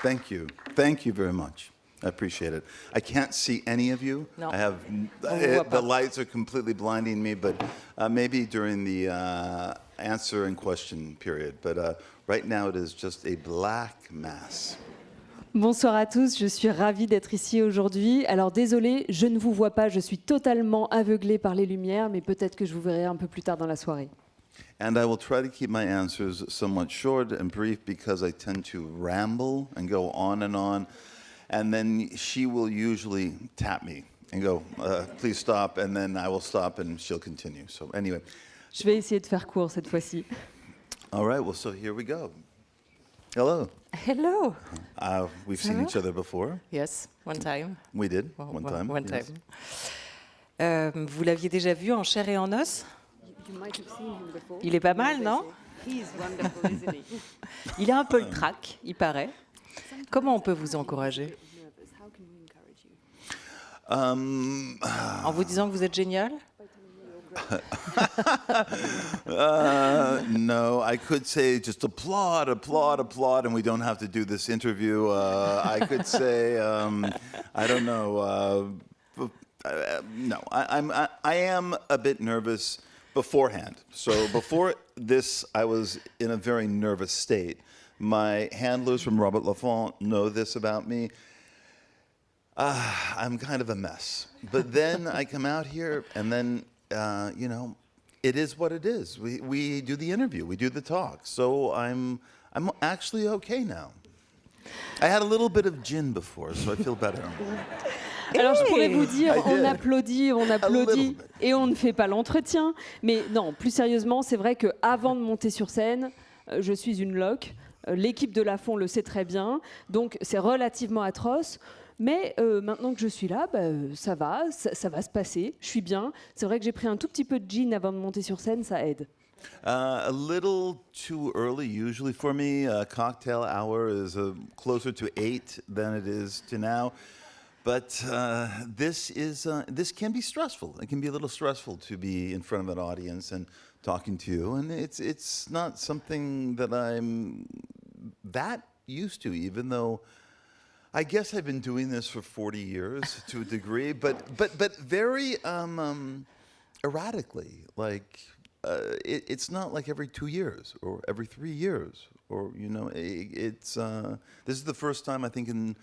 Thank you. Thank you very much. I appreciate it. I can't see any of you. No. I have the lights are completely blinding me, but maybe during the answer and question period. But right now it is just a black mass. Bonsoir à tous, je suis ravie d'être ici aujourd'hui. Alors désolée, je ne vous vois pas, je suis totalement aveuglée par les lumières, mais peut-être que je vous verrai un peu plus tard dans la soirée. And I will try to keep my answers somewhat short and brief because I tend to ramble and go on. And then she will usually tap me and go, please stop. And then I will stop and she'll continue. So anyway. Je vais essayer de faire court cette fois-ci. All right, well, so here we go. Hello. Hello. We've seen each other before. Yes, one time. We did, one time. One yes. time. Vous l'aviez déjà vu en chair et en os? Il est pas mal, non? Il a un peu le trac, il paraît. Comment on peut vous encourager? En vous disant que vous êtes génial? No, I could say just applaud, applaud, applaud, and we don't have to do this interview. I could say, I don't know. No, I am a bit nervous beforehand. So before this, I was in a very nervous state. My handlers from Robert Laffont know this about me. I'm kind of a mess. But then I come out here and then, you know, it is what it is. We do the interview, we do the talk. So I'm actually okay now. I had a little bit of gin before, so I feel better. Alors je pourrais vous dire, on applaudit et on ne fait pas l'entretien. Mais non, plus sérieusement, c'est vrai qu'avant de monter sur scène, je suis une loque. L'équipe de Laffont le sait très bien. Donc c'est relativement atroce. Mais maintenant que je suis là, ça va se passer. Je suis bien. C'est vrai que j'ai pris un tout petit peu de gin avant de monter sur scène, ça aide. A little too early usually for me. Cocktail hour is closer to 8 than it is to now. But this can be stressful. It can be a little stressful to be in front of an audience and talking to you. And it's not something that I'm that used to, even though I guess I've been doing this for 40 years to a degree, but very erratically. Like it's not like every 2 years or every 3 years, or you know, it's this is the first time I think in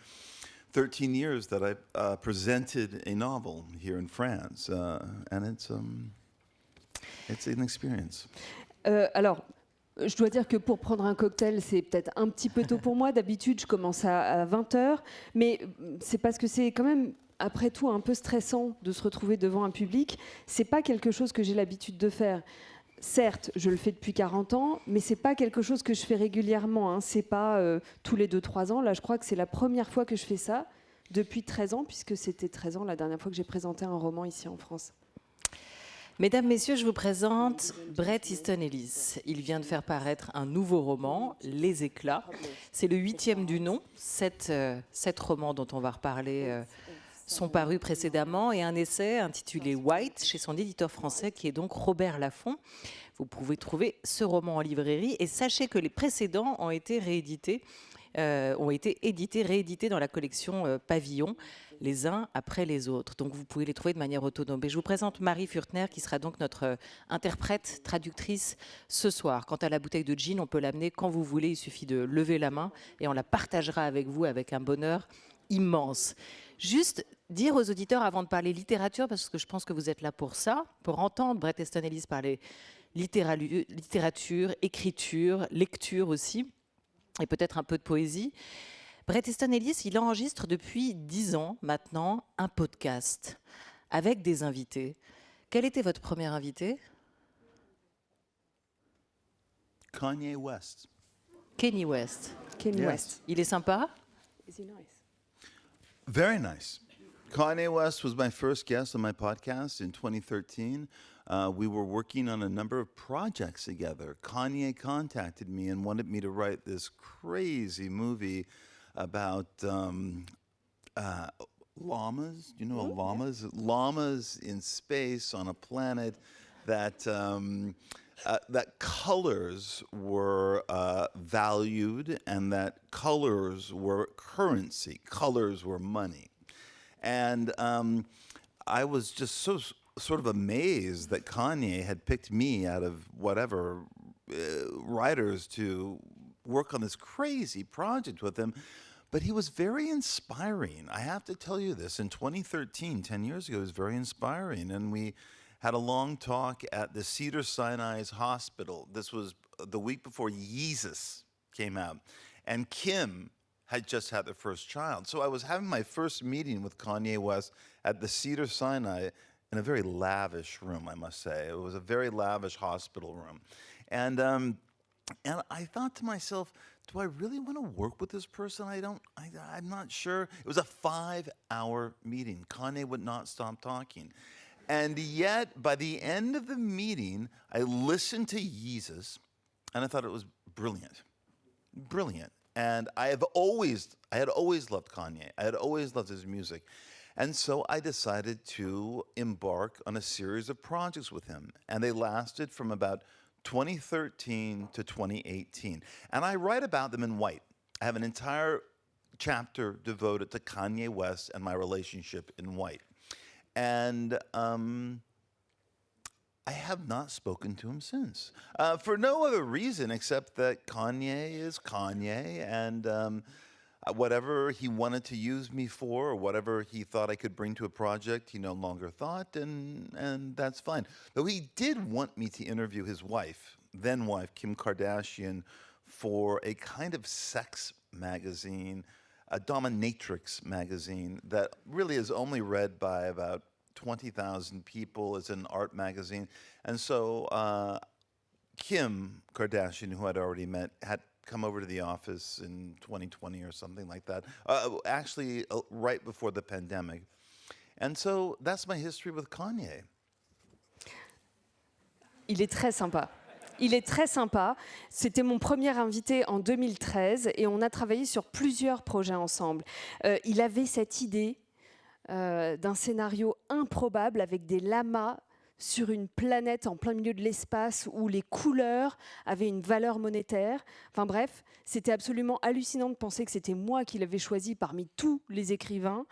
13 years that I presented a novel here in France, and it's an experience. Alors, je dois dire que pour prendre un cocktail, c'est peut-être un petit peu tôt pour moi. D'habitude, je commence à 20h, mais c'est parce que c'est quand même, après tout, un peu stressant de se retrouver devant un public. C'est pas quelque chose que j'ai l'habitude de faire. Certes, je le fais depuis 40 ans, mais c'est pas quelque chose que je fais régulièrement. Hein. C'est pas tous les 2-3 ans. Là, je crois que c'est la première fois que je fais ça depuis 13 ans, puisque c'était 13 ans la dernière fois que j'ai présenté un roman ici en France. Mesdames, Messieurs, je vous présente Bret Easton Ellis. Il vient de faire paraître un nouveau roman, Les Éclats. C'est le 8e du nom. 7 romans dont on va reparler sont parus précédemment, et un essai intitulé White chez son éditeur français qui est donc Robert Laffont. Vous pouvez trouver ce roman en librairie, et sachez que les précédents ont été réédités dans la collection Pavillon, les uns après les autres. Donc vous pouvez les trouver de manière autonome. Et je vous présente Marie Furtner, qui sera donc notre interprète, traductrice ce soir. Quant à la bouteille de gin, on peut l'amener quand vous voulez, il suffit de lever la main et on la partagera avec vous avec un bonheur immense. Juste dire aux auditeurs, avant de parler littérature, parce que je pense que vous êtes là pour ça, pour entendre Bret Easton Ellis parler littérature, écriture, lecture aussi, et peut-être un peu de poésie. Bret Easton Ellis, il enregistre depuis 10 ans maintenant un podcast avec des invités. Quel était votre premier invité? Kanye West. Kanye West. Kanye West. Il est sympa? Is he nice? Very nice. Kanye West was my first guest on my podcast in 2013. We were working on a number of projects together. Kanye contacted me and wanted me to write this crazy movie about llamas. Do you know what llamas? Llamas in space on a planet that that colors were valued and that colors were currency, colors were money. And I was just sort of amazed that Kanye had picked me out of whatever writers to work on this crazy project with him. But he was very inspiring. I have to tell you this. In 2013, 10 years ago, it was very inspiring. And we had a long talk at the Cedars-Sinai Hospital. This was the week before Yeezus came out. And Kim had just had their first child. So I was having my first meeting with Kanye West at the Cedars-Sinai in a very lavish room, I must say. It was a very lavish hospital room. And I thought to myself, do I really want to work with this person? I'm not sure. It was a 5-hour meeting. Kanye would not stop talking. And yet, by the end of the meeting, I listened to Yeezus, and I thought it was brilliant. Brilliant. And I had always loved Kanye. I had always loved his music. And so I decided to embark on a series of projects with him. And they lasted from about 2013 to 2018. And I write about them in white. I have an entire chapter devoted to Kanye West and my relationship in white. And I have not spoken to him since, for no other reason except that Kanye is Kanye, and whatever he wanted to use me for, or whatever he thought I could bring to a project, he no longer thought, and that's fine. Though he did want me to interview his wife, then wife, Kim Kardashian, for a kind of sex magazine, a dominatrix magazine that really is only read by about 20,000 people. It's an art magazine. And so Kim Kardashian, who I'd already met, had come over to the office in 2020 or something like that, actually right before the pandemic. And so that's my history with Kanye. Il est très sympa. Il est très sympa. C'était mon premier invité en 2013 et on a travaillé sur plusieurs projets ensemble. Il avait cette idée d'un scénario improbable avec des lamas sur une planète en plein milieu de l'espace où les couleurs avaient une valeur monétaire. Enfin bref, c'était absolument hallucinant de penser que c'était moi qui l'avais choisi parmi tous les écrivains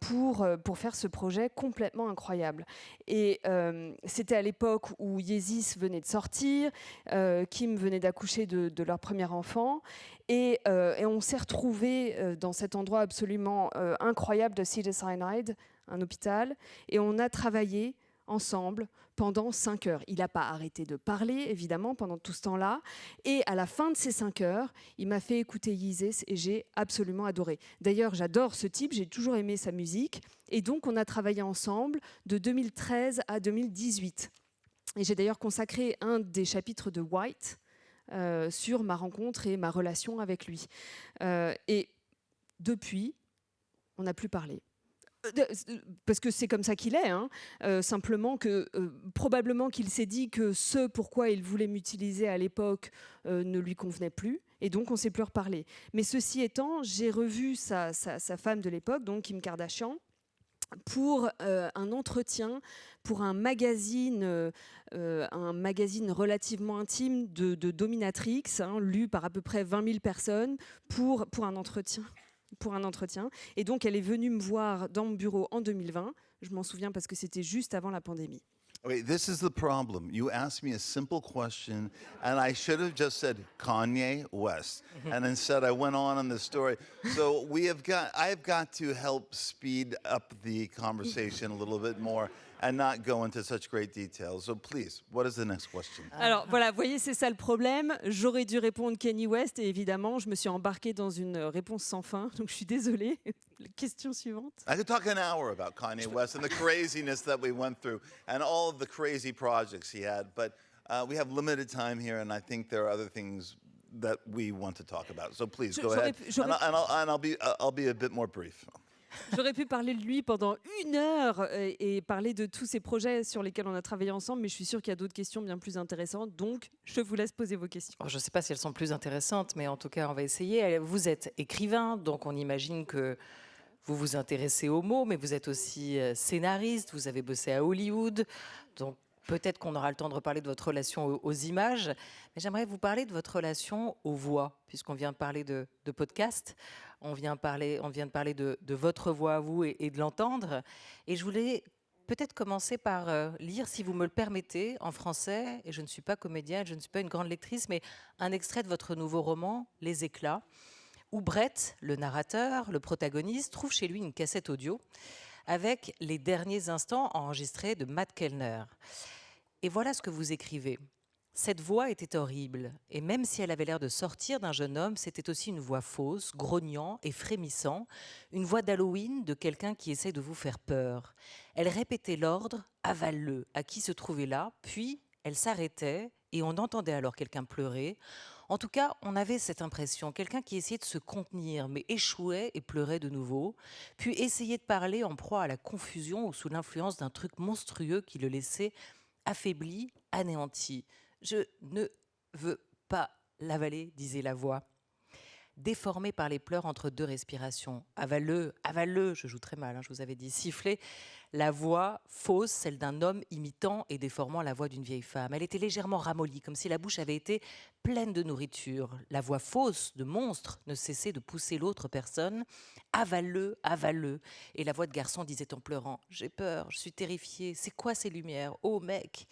pour faire ce projet complètement incroyable. Et c'était à l'époque où Yeezus venait de sortir, Kim venait d'accoucher de leur premier enfant, et on s'est retrouvés dans cet endroit absolument incroyable de Cedars-Sinai, un hôpital, et on a travaillé ensemble pendant 5 heures. Il n'a pas arrêté de parler, évidemment, pendant tout ce temps-là. Et à la fin de ces 5 heures, il m'a fait écouter Yeezus et j'ai absolument adoré. D'ailleurs, j'adore ce type, j'ai toujours aimé sa musique. Et donc, on a travaillé ensemble de 2013 à 2018. Et j'ai d'ailleurs consacré un des chapitres de White sur ma rencontre et ma relation avec lui. Et depuis, on n'a plus parlé. Parce que c'est comme ça qu'il est, hein. Simplement que probablement qu'il s'est dit que ce pourquoi il voulait m'utiliser à l'époque ne lui convenait plus, et donc on ne s'est plus reparlé. Mais ceci étant, j'ai revu sa femme de l'époque, donc Kim Kardashian, pour un entretien pour un magazine relativement intime de dominatrix, hein, lu par à peu près 20 000 personnes pour un entretien. Et donc, elle est venue me voir dans mon bureau en 2020. Je m'en souviens parce que c'était juste avant la pandémie. Wait, this is the problem. You asked me a simple question, and I should have just said Kanye West, and instead I went on this story. So I have got to help speed up the conversation a little bit more and not go into such great detail. So please, what is the next question? Alors voilà, vous voyez, c'est ça le problème. J'aurais dû répondre Kanye West et évidemment, je me suis embarquée dans une réponse sans fin. Donc je suis désolée. Question suivante. I could talk an hour about Kanye West and the craziness that we went through and all of the crazy projects he had, but we have limited time here, and I think there are other things that we want to talk about. So please go ahead, and I'll be a bit more brief. J'aurais pu parler de lui pendant 1 heure et parler de tous ces projets sur lesquels on a travaillé ensemble, mais je suis sûre qu'il y a d'autres questions bien plus intéressantes, donc je vous laisse poser vos questions. Je ne sais pas si elles sont plus intéressantes, mais en tout cas, on va essayer. Vous êtes écrivain, donc on imagine que vous vous intéressez aux mots, mais vous êtes aussi scénariste, vous avez bossé à Hollywood, donc Peut-être qu'on aura le temps de reparler de votre relation aux images, mais j'aimerais vous parler de votre relation aux voix, puisqu'on vient de parler de podcast, on vient de parler de votre voix à vous et de l'entendre. Et je voulais peut-être commencer par lire, si vous me le permettez, en français, et je ne suis pas comédienne, je ne suis pas une grande lectrice, mais un extrait de votre nouveau roman, Les Éclats, où Brett, le narrateur, le protagoniste, trouve chez lui une cassette audio avec les derniers instants enregistrés de Matt Kellner. Et voilà ce que vous écrivez. Cette voix était horrible, et même si elle avait l'air de sortir d'un jeune homme, c'était aussi une voix fausse, grognant et frémissant, une voix d'Halloween de quelqu'un qui essaie de vous faire peur. Elle répétait l'ordre « avale-le » à qui se trouvait là, puis elle s'arrêtait et on entendait alors quelqu'un pleurer. En tout cas, on avait cette impression, quelqu'un qui essayait de se contenir, mais échouait et pleurait de nouveau, puis essayait de parler en proie à la confusion ou sous l'influence d'un truc monstrueux qui le laissait affaibli, anéanti. « Je ne veux pas l'avaler », disait la voix. Déformé par les pleurs entre deux respirations. « Avale-le, avale-le », je joue très mal, je vous avais dit, sifflait la voix fausse, celle d'un homme imitant et déformant la voix d'une vieille femme. Elle était légèrement ramollie, comme si la bouche avait été pleine de nourriture. La voix fausse de monstre ne cessait de pousser l'autre personne. « Avale-le, avale-le ». Et la voix de garçon disait en pleurant « J'ai peur, je suis terrifiée, c'est quoi ces lumières? Oh mec !»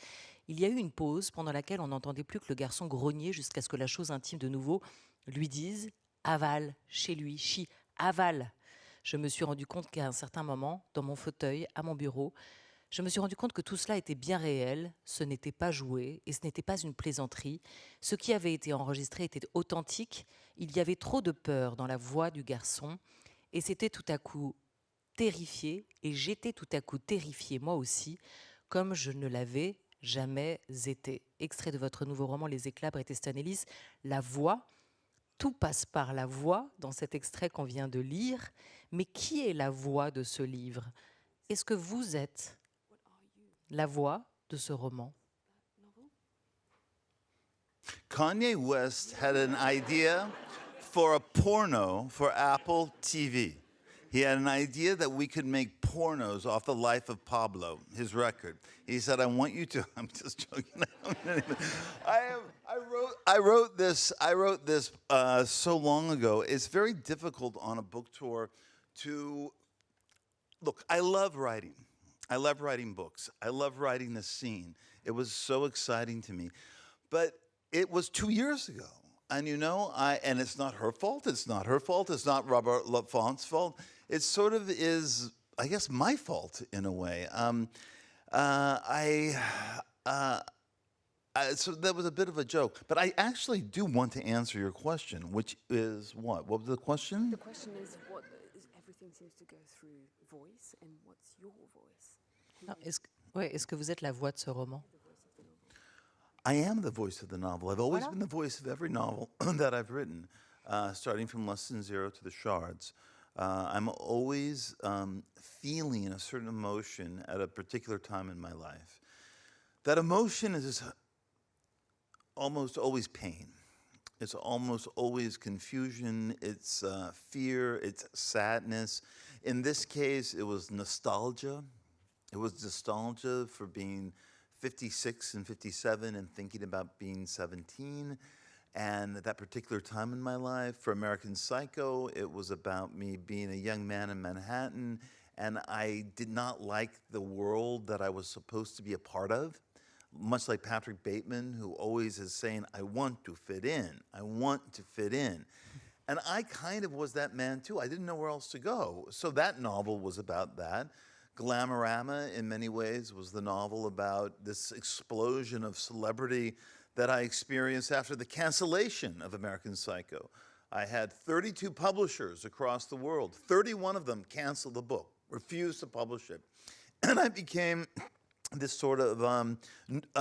Il y a eu une pause pendant laquelle on n'entendait plus que le garçon grogner jusqu'à ce que la chose intime de nouveau lui dise « Avale, chez lui, chie, avale ». Je me suis rendu compte qu'à un certain moment, dans mon fauteuil, à mon bureau, je me suis rendu compte que tout cela était bien réel, ce n'était pas joué et ce n'était pas une plaisanterie. Ce qui avait été enregistré était authentique. Il y avait trop de peur dans la voix du garçon et c'était tout à coup terrifié et j'étais tout à coup terrifiée moi aussi, comme je ne l'avais jamais été. Extrait de votre nouveau roman Les Éclats, Bret Easton Ellis, la voix. Tout passe par la voix dans cet extrait qu'on vient de lire. Mais qui est la voix de ce livre? Est-ce que vous êtes la voix de ce roman? Kanye West had an idea for a porno for Apple TV. He had an idea that we could make pornos off the life of Pablo, his record. He said, I want you to, I'm just joking. I wrote this so long ago. It's very difficult on a book tour to, look, I love writing. I love writing books. I love writing the scene. It was so exciting to me. But it was 2 years ago. And and it's not her fault. It's not her fault. It's not Robert Laffont's fault. It sort of is, I guess, my fault in a way. So that was a bit of a joke. But I actually do want to answer your question, which is what? What was the question? The question is, everything seems to go through voice, and what's your voice? Non, est-ce que vous êtes la voix de ce roman? I am the voice of the novel. I've always been the voice of every novel that I've written, starting from Less Than Zero to The Shards. I'm always feeling a certain emotion at a particular time in my life. That emotion is almost always pain. It's almost always confusion. It's fear. It's sadness. In this case, it was nostalgia. It was nostalgia for being 56 and 57 and thinking about being 17. And at that particular time in my life, for American Psycho, it was about me being a young man in Manhattan, and I did not like the world that I was supposed to be a part of, much like Patrick Bateman, who always is saying, I want to fit in, I want to fit in. And I kind of was that man too. I didn't know where else to go. So that novel was about that. Glamorama, in many ways, was the novel about this explosion of celebrity that I experienced after the cancellation of American Psycho. I had 32 publishers across the world. 31 of them canceled the book, refused to publish it. And I became this sort of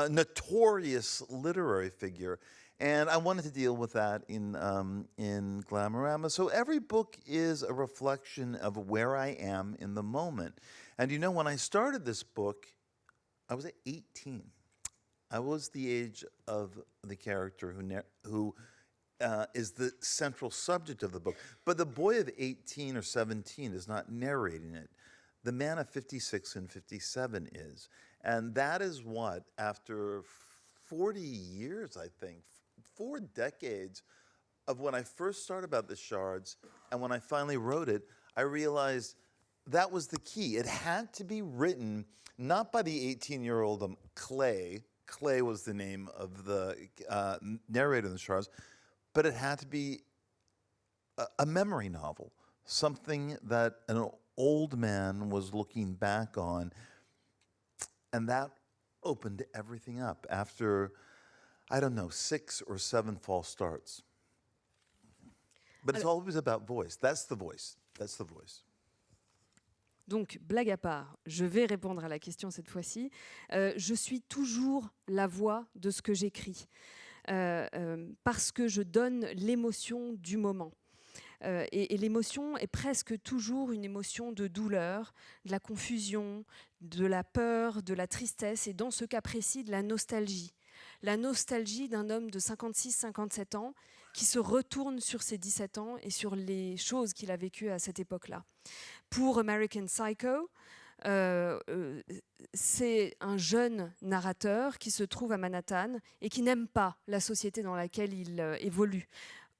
notorious literary figure. And I wanted to deal with that in Glamorama. So every book is a reflection of where I am in the moment. And when I started this book, I was 18. I was the age of the character who is the central subject of the book. But the boy of 18 or 17 is not narrating it. The man of 56 and 57 is. And that is what, after 40 years, I think, 4 decades of when I first started about the shards and when I finally wrote it, I realized that was the key. It had to be written not by the 18-year-old Clay. Clay was the name of the narrator in the shards, but it had to be a memory novel, something that an old man was looking back on, and that opened everything up after, I don't know, 6 or 7 false starts. But it's always about voice. That's the voice. That's the voice. Donc, blague à part, je vais répondre à la question cette fois-ci. Je suis toujours la voix de ce que j'écris, parce que je donne l'émotion du moment. Et l'émotion est presque toujours une émotion de douleur, de la confusion, de la peur, de la tristesse, et dans ce cas précis, de la nostalgie. La nostalgie d'un homme de 56-57 ans qui se retourne sur ses 17 ans et sur les choses qu'il a vécues à cette époque-là. Pour American Psycho, c'est un jeune narrateur qui se trouve à Manhattan et qui n'aime pas la société dans laquelle il évolue.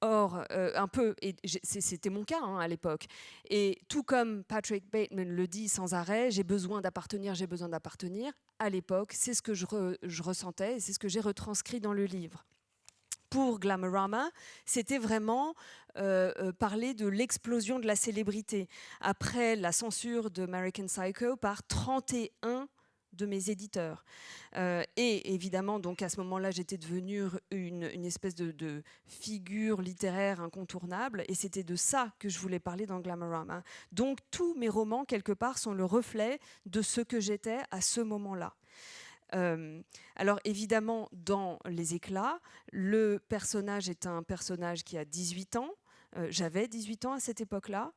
Or, un peu, et c'était mon cas à l'époque, et tout comme Patrick Bateman le dit sans arrêt, j'ai besoin d'appartenir, j'ai besoin d'appartenir, à l'époque, c'est ce que je ressentais et c'est ce que j'ai retranscrit dans le livre. Pour Glamorama, c'était vraiment parler de l'explosion de la célébrité. Après la censure de American Psycho par 31 de mes éditeurs. Et évidemment, donc à ce moment-là, j'étais devenue une espèce de figure littéraire incontournable, et c'était de ça que je voulais parler dans Glamorama. Donc tous mes romans, quelque part, sont le reflet de ce que j'étais à ce moment-là. Alors évidemment, dans Les Éclats, le personnage est un personnage qui a 18 ans. J'avais 18 ans à cette époque-là.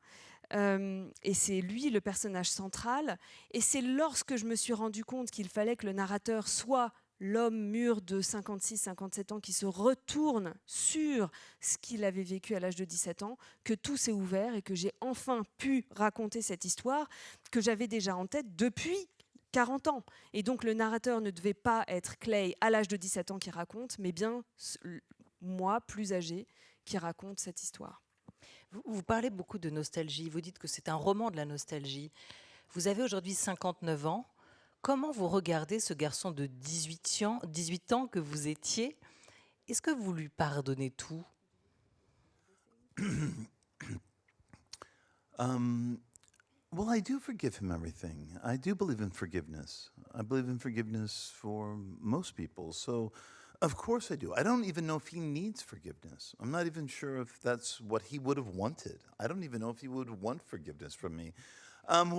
Et c'est lui le personnage central. Et c'est lorsque je me suis rendu compte qu'il fallait que le narrateur soit l'homme mûr de 56-57 ans qui se retourne sur ce qu'il avait vécu à l'âge de 17 ans, que tout s'est ouvert et que j'ai enfin pu raconter cette histoire que j'avais déjà en tête depuis 40 ans. Et donc le narrateur ne devait pas être Clay à l'âge de 17 ans qui raconte, mais bien moi, plus âgé, qui raconte cette histoire. Vous parlez beaucoup de nostalgie, vous dites que c'est un roman de la nostalgie. Vous avez aujourd'hui 59 ans. Comment vous regardez ce garçon de 18 ans que vous étiez? Est-ce que vous lui pardonnez tout? Well, I do forgive him everything. I do believe in forgiveness. I believe in forgiveness for most people. So, of course I do. I don't even know if he needs forgiveness. I'm not even sure if that's what he would have wanted. I don't even know if he would want forgiveness from me. And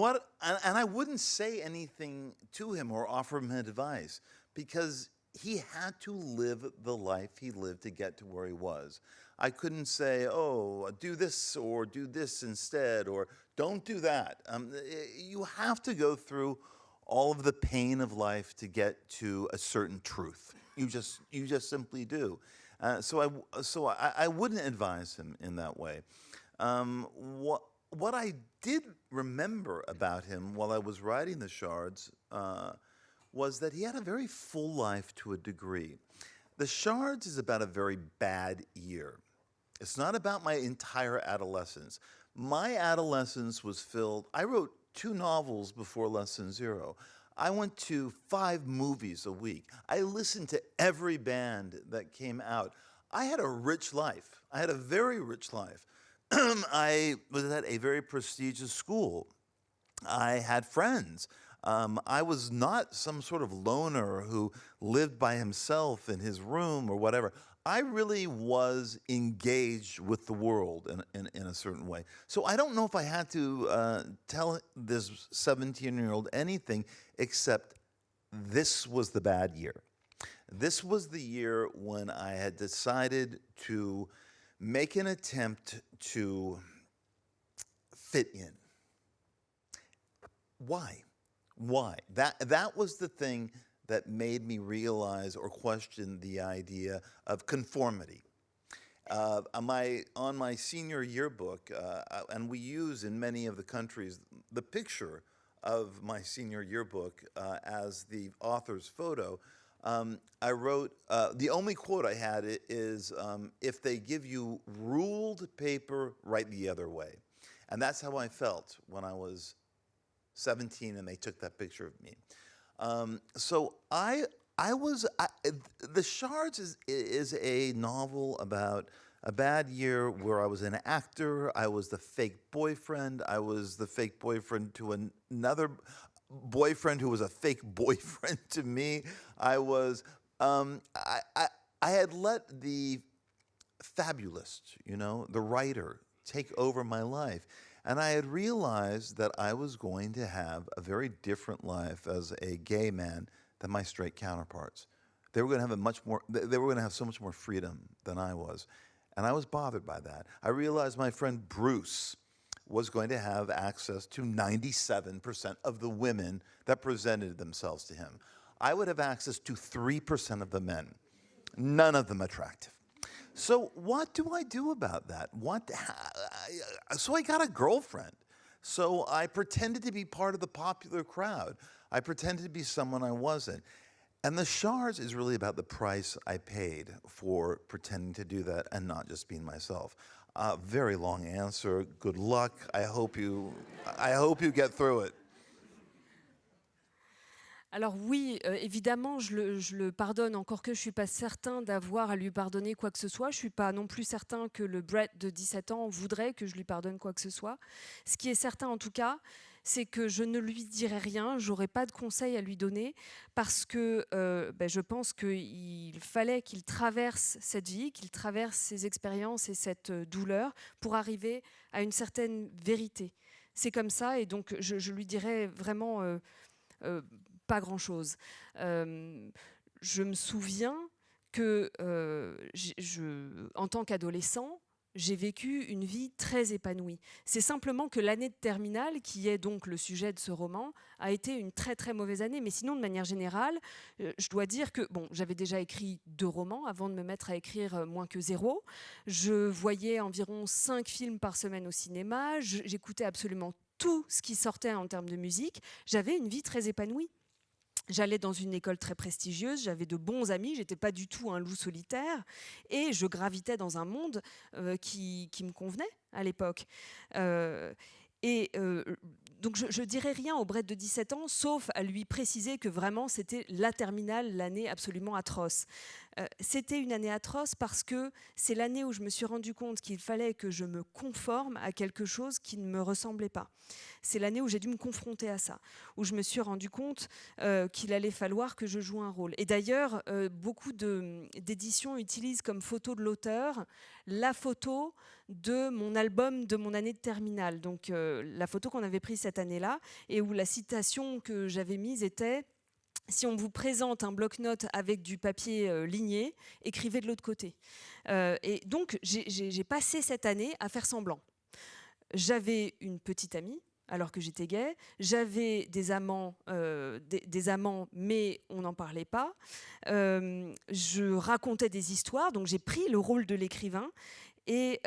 I wouldn't say anything to him or offer him advice because he had to live the life he lived to get to where he was. I couldn't say, oh, do this or do this instead, or don't do that. You have to go through all of the pain of life to get to a certain truth. You just simply do. So I wouldn't advise him in that way. What I did remember about him while I was writing The Shards was that he had a very full life to a degree. The Shards is about a very bad year. It's not about my entire adolescence. My adolescence was filled, I wrote 2 novels before Lesson Zero. I went to 5 movies a week. I listened to every band that came out. I had a rich life. I had a very rich life. I was at a very prestigious school. I had friends. I was not some sort of loner who lived by himself in his room or whatever. I really was engaged with the world in a certain way. So I don't know if I had to tell this 17-year-old anything except this was the bad year. This was the year when I had decided to make an attempt to fit in. Why? Why? That was the thing that made me realize or question the idea of conformity. On my senior yearbook, and we use in many of the countries the picture of my senior yearbook as the author's photo, I wrote, the only quote I had is, if they give you ruled paper, write the other way. And that's how I felt when I was 17 and they took that picture of me. So The Shards is a novel about a bad year where I was an actor, I was the fake boyfriend, I was the fake boyfriend to another boyfriend who was a fake boyfriend to me. I was, I had let the fabulist, the writer, take over my life. And I had realized that I was going to have a very different life as a gay man than my straight counterparts. They were going to have so much more freedom than I was. And I was bothered by that. I realized my friend Bruce was going to have access to 97% of the women that presented themselves to him. I would have access to 3% of the men, none of them attractive. So what do I do about that? So I got a girlfriend. So I pretended to be part of the popular crowd. I pretended to be someone I wasn't. And The Shards is really about the price I paid for pretending to do that and not just being myself. Very long answer. Good luck. I hope you get through it. Alors oui, évidemment, je le pardonne, encore que je ne suis pas certain d'avoir à lui pardonner quoi que ce soit. Je ne suis pas non plus certain que le Brett de 17 ans voudrait que je lui pardonne quoi que ce soit. Ce qui est certain en tout cas, c'est que je ne lui dirai rien, je n'aurai pas de conseils à lui donner, parce que je pense qu'il fallait qu'il traverse cette vie, qu'il traverse ces expériences et cette douleur pour arriver à une certaine vérité. C'est comme ça, et donc je lui dirai vraiment pas grand-chose. Je me souviens que en tant qu'adolescent, j'ai vécu une vie très épanouie. C'est simplement que l'année de terminale, qui est donc le sujet de ce roman, a été une très très mauvaise année. Mais sinon, de manière générale, je dois dire que j'avais déjà écrit 2 romans avant de me mettre à écrire moins que 0. Je voyais environ 5 films par semaine au cinéma. J'écoutais absolument tout ce qui sortait en termes de musique. J'avais une vie très épanouie. J'allais dans une école très prestigieuse, j'avais de bons amis, j'étais pas du tout un loup solitaire et je gravitais dans un monde qui me convenait à l'époque. Donc je dirais rien au Brett de 17 ans, sauf à lui préciser que vraiment c'était la terminale, l'année absolument atroce. C'était une année atroce parce que c'est l'année où je me suis rendu compte qu'il fallait que je me conforme à quelque chose qui ne me ressemblait pas. C'est l'année où j'ai dû me confronter à ça, où je me suis rendu compte qu'il allait falloir que je joue un rôle. Et d'ailleurs, beaucoup d'éditions utilisent comme photo de l'auteur la photo de mon album de mon année de terminale, donc la photo qu'on avait prise cette année-là, et où la citation que j'avais mise était « Si on vous présente un bloc-notes avec du papier ligné, écrivez de l'autre côté ». Et donc, j'ai passé cette année à faire semblant. J'avais une petite amie, alors que j'étais gay. J'avais des amants, mais on n'en parlait pas. Je racontais des histoires, donc j'ai pris le rôle de l'écrivain et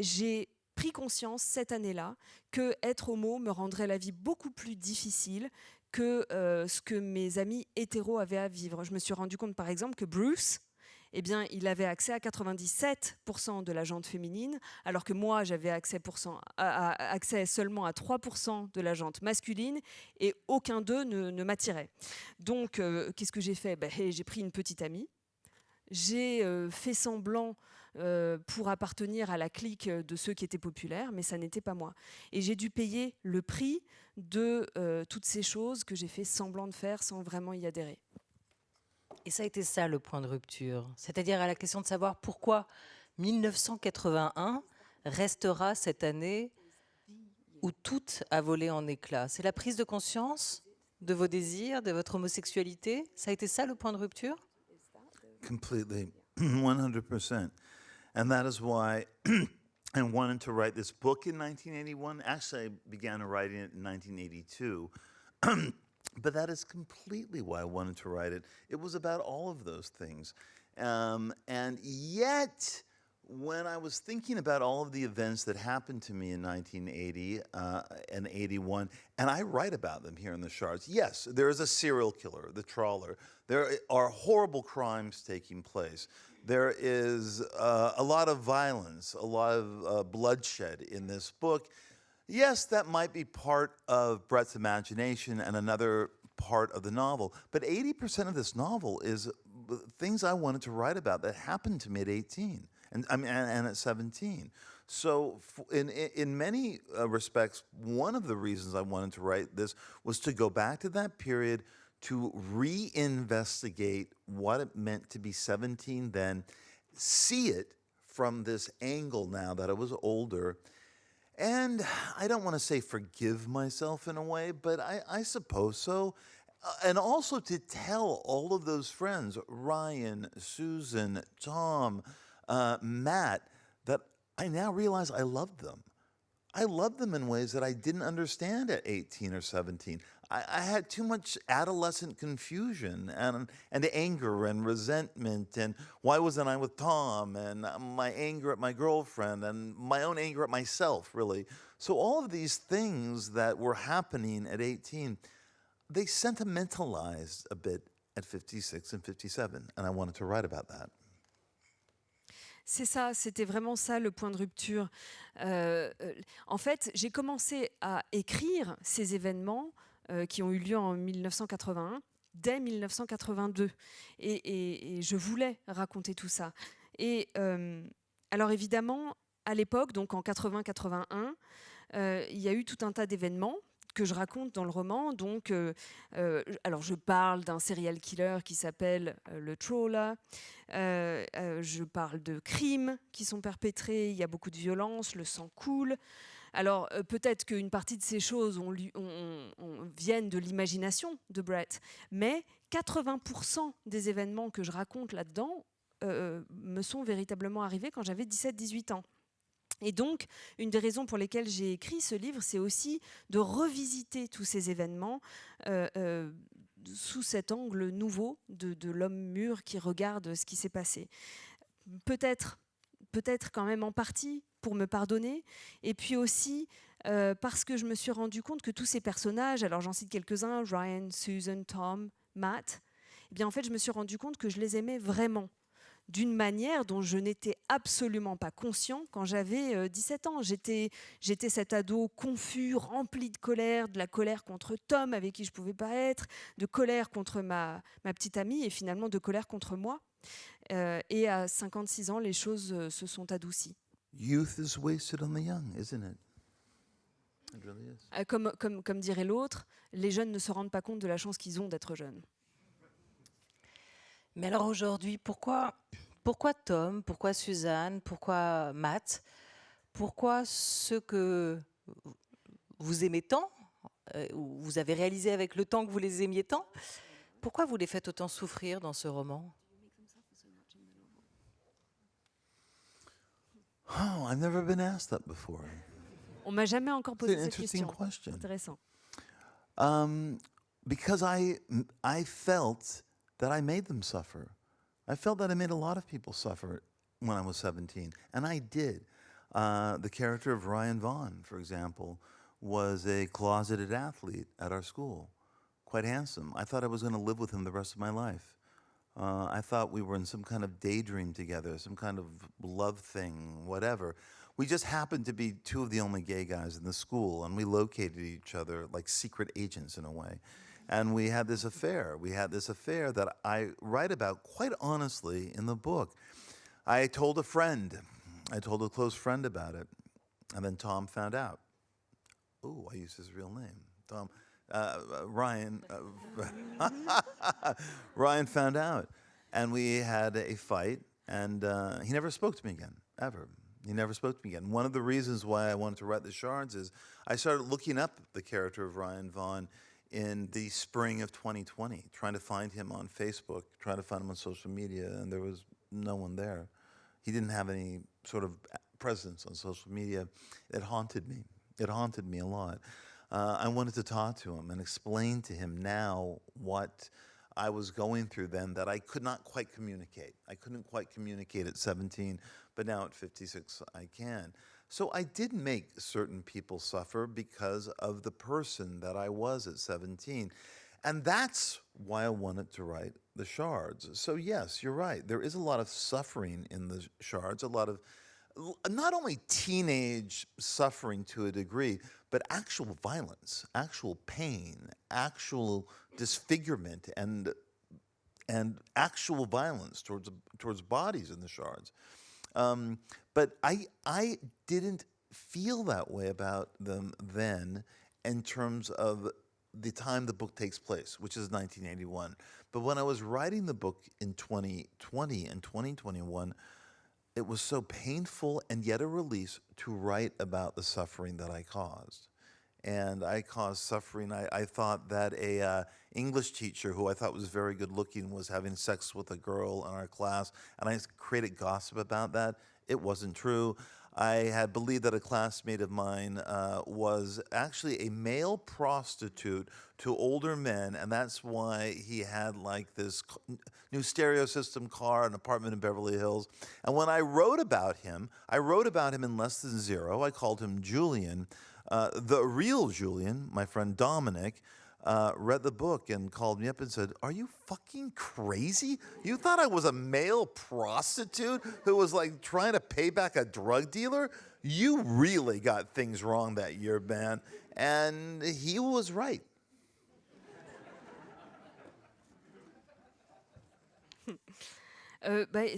j'ai pris conscience cette année-là que être homo me rendrait la vie beaucoup plus difficile que ce que mes amis hétéros avaient à vivre. Je me suis rendu compte, par exemple, que Bruce, il avait accès à 97% de la jante féminine, alors que moi, j'avais accès seulement à 3% de la jante masculine, et aucun d'eux ne m'attirait. Donc, qu'est-ce que j'ai fait ? J'ai pris une petite amie, j'ai fait semblant pour appartenir à la clique de ceux qui étaient populaires, mais ça n'était pas moi. Et j'ai dû payer le prix de toutes ces choses que j'ai fait semblant de faire sans vraiment y adhérer. Et ça a été ça le point de rupture, c'est-à-dire à la question de savoir pourquoi 1981 restera cette année où tout a volé en éclats. C'est la prise de conscience de vos désirs, de votre homosexualité. Ça a été ça le point de rupture ? Completely, 100%. And that is why I wanted to write this book in 1981. Actually, I began writing it in 1982. But that is completely why I wanted to write it. It was about all of those things. And yet, When I was thinking about all of the events that happened to me in 1980 and 81, and I write about them here in the Shards, yes, there is a serial killer, the trawler. There are horrible crimes taking place. There is a lot of violence, a lot of bloodshed in this book. Yes, that might be part of Brett's imagination and another part of the novel, but 80% of this novel is things I wanted to write about that happened to me at 18 and at 17. So in many respects, one of the reasons I wanted to write this was to go back to that period, to reinvestigate what it meant to be 17 then, see it from this angle now that I was older. And I don't want to say forgive myself in a way, but I suppose so. And also to tell all of those friends, Ryan, Susan, Tom, Matt, that I now realize I loved them. I loved them in ways that I didn't understand at 18 or 17. I had too much adolescent confusion and anger and resentment, and why wasn't I with Tom, and my anger at my girlfriend, and my own anger at myself, really. So all of these things that were happening at 18, they sentimentalized a bit at 56 and 57, and I wanted to write about that. C'est ça, c'était vraiment ça le point de rupture. En fait, j'ai commencé à écrire ces événements qui ont eu lieu en 1981, dès 1982. Et je voulais raconter tout ça. Et alors évidemment, à l'époque, donc en 80-81, il y a eu tout un tas d'événements que je raconte dans le roman. Donc, alors je parle d'un serial killer qui s'appelle le Trawler. Je parle de crimes qui sont perpétrés. Il y a beaucoup de violence, le sang coule. Alors peut-être qu'une partie de ces choses viennent de l'imagination de Brett, mais 80% des événements que je raconte là-dedans me sont véritablement arrivés quand j'avais 17-18 ans. Et donc, une des raisons pour lesquelles j'ai écrit ce livre, c'est aussi de revisiter tous ces événements sous cet angle nouveau de l'homme mûr qui regarde ce qui s'est passé. Peut-être quand même en partie pour me pardonner, et puis aussi parce que je me suis rendu compte que tous ces personnages, alors j'en cite quelques-uns, Ryan, Susan, Tom, Matt, eh bien en fait je me suis rendu compte que je les aimais vraiment, d'une manière dont je n'étais absolument pas conscient quand j'avais 17 ans. J'étais cet ado confus, rempli de colère, de la colère contre Tom, avec qui je ne pouvais pas être, de colère contre ma petite amie, et finalement de colère contre moi. Et à 56 ans, les choses se sont adoucies. Youth is wasted on the young, isn't it? It really is. Comme dirait l'autre, les jeunes ne se rendent pas compte de la chance qu'ils ont d'être jeunes. Mais alors aujourd'hui, pourquoi Tom, pourquoi Suzanne, pourquoi Matt, pourquoi ceux que vous aimez tant, ou vous avez réalisé avec le temps que vous les aimiez tant, pourquoi vous les faites autant souffrir dans ce roman? Oh, I've never been asked that before. On m'a jamais encore posé cette Interesting question. question. Intéressant. Because I felt that I made them suffer. I felt that I made a lot of people suffer when I was 17, and I did. The character of Ryan Vaughn, for example, was a closeted athlete at our school, quite handsome. I thought I was going to live with him the rest of my life. I thought we were in some kind of daydream together, some kind of love thing, whatever. We just happened to be two of the only gay guys in the school, and we located each other like secret agents in a way. And we had this affair. We had this affair that I write about quite honestly in the book. I told a friend. I told a close friend about it. And then Tom found out. Oh, I used his real name. Tom. Ryan. Ryan found out. And we had a fight. And he never spoke to me again, ever. He never spoke to me again. One of the reasons why I wanted to write The Shards is I started looking up the character of Ryan Vaughn in the spring of 2020, trying to find him on Facebook, trying to find him on social media, and there was no one there. He didn't have any sort of presence on social media. It haunted me. It haunted me a lot. I wanted to talk to him and explain to him now what I was going through then that I could not quite communicate. I couldn't quite communicate at 17, but now at 56 I can. So I did make certain people suffer because of the person that I was at 17. And that's why I wanted to write The Shards. So yes, you're right. There is a lot of suffering in The Shards, a lot of not only teenage suffering to a degree, but actual violence, actual pain, actual disfigurement, and actual violence towards bodies in The Shards. But I didn't feel that way about them then in terms of the time the book takes place, which is 1981. But when I was writing the book in 2020 and 2021, it was so painful and yet a release to write about the suffering that I caused. And I caused suffering. I thought that a English teacher who I thought was very good looking was having sex with a girl in our class, and I created gossip about that. It wasn't true. I had believed that a classmate of mine was actually a male prostitute to older men, and that's why he had like this new stereo system car, an apartment in Beverly Hills. And when I wrote about him in less than zero. I called him Julian. The real Julian, my friend Dominic, read the book and called me up and said, "Are you fucking crazy? You thought I was a male prostitute who was like trying to pay back a drug dealer? You really got things wrong that year, man." And he was right.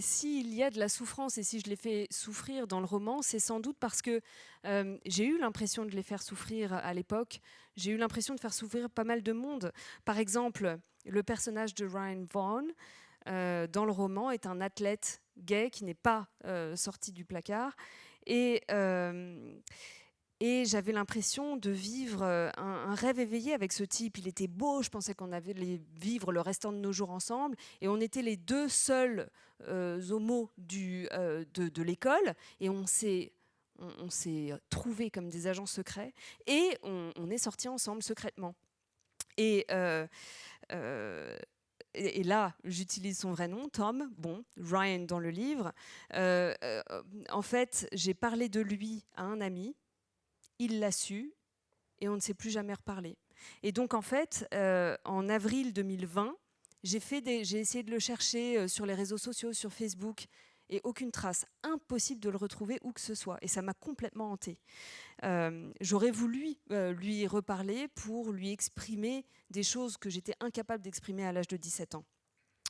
S'il y a de la souffrance et si je les fais souffrir dans le roman, c'est sans doute parce que j'ai eu l'impression de les faire souffrir à l'époque. J'ai eu l'impression de faire souffrir pas mal de monde. Par exemple, le personnage de Ryan Vaughn dans le roman est un athlète gay qui n'est pas sorti du placard. Et j'avais l'impression de vivre un rêve éveillé avec ce type. Il était beau, je pensais qu'on allait vivre le restant de nos jours ensemble. Et on était les deux seuls homos de l'école. Et on s'est trouvés comme des agents secrets. Et on est sortis ensemble secrètement. Et là, j'utilise son vrai nom, Tom, Ryan dans le livre. En fait, j'ai parlé de lui à un ami. Il l'a su et on ne s'est plus jamais reparlé. Et donc, en fait, en avril 2020, j'ai essayé de le chercher sur les réseaux sociaux, sur Facebook, et aucune trace. Impossible de le retrouver où que ce soit. Et ça m'a complètement hantée. J'aurais voulu lui reparler pour lui exprimer des choses que j'étais incapable d'exprimer à l'âge de 17 ans.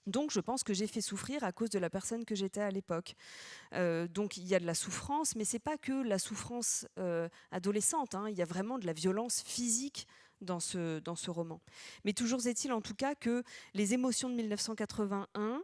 Donc, je pense que j'ai fait souffrir à cause de la personne que j'étais à l'époque. Donc, il y a de la souffrance, mais ce n'est pas que la souffrance adolescente. Il y a vraiment de la violence physique dans ce roman. Mais toujours est-il, en tout cas, que les émotions de 1981,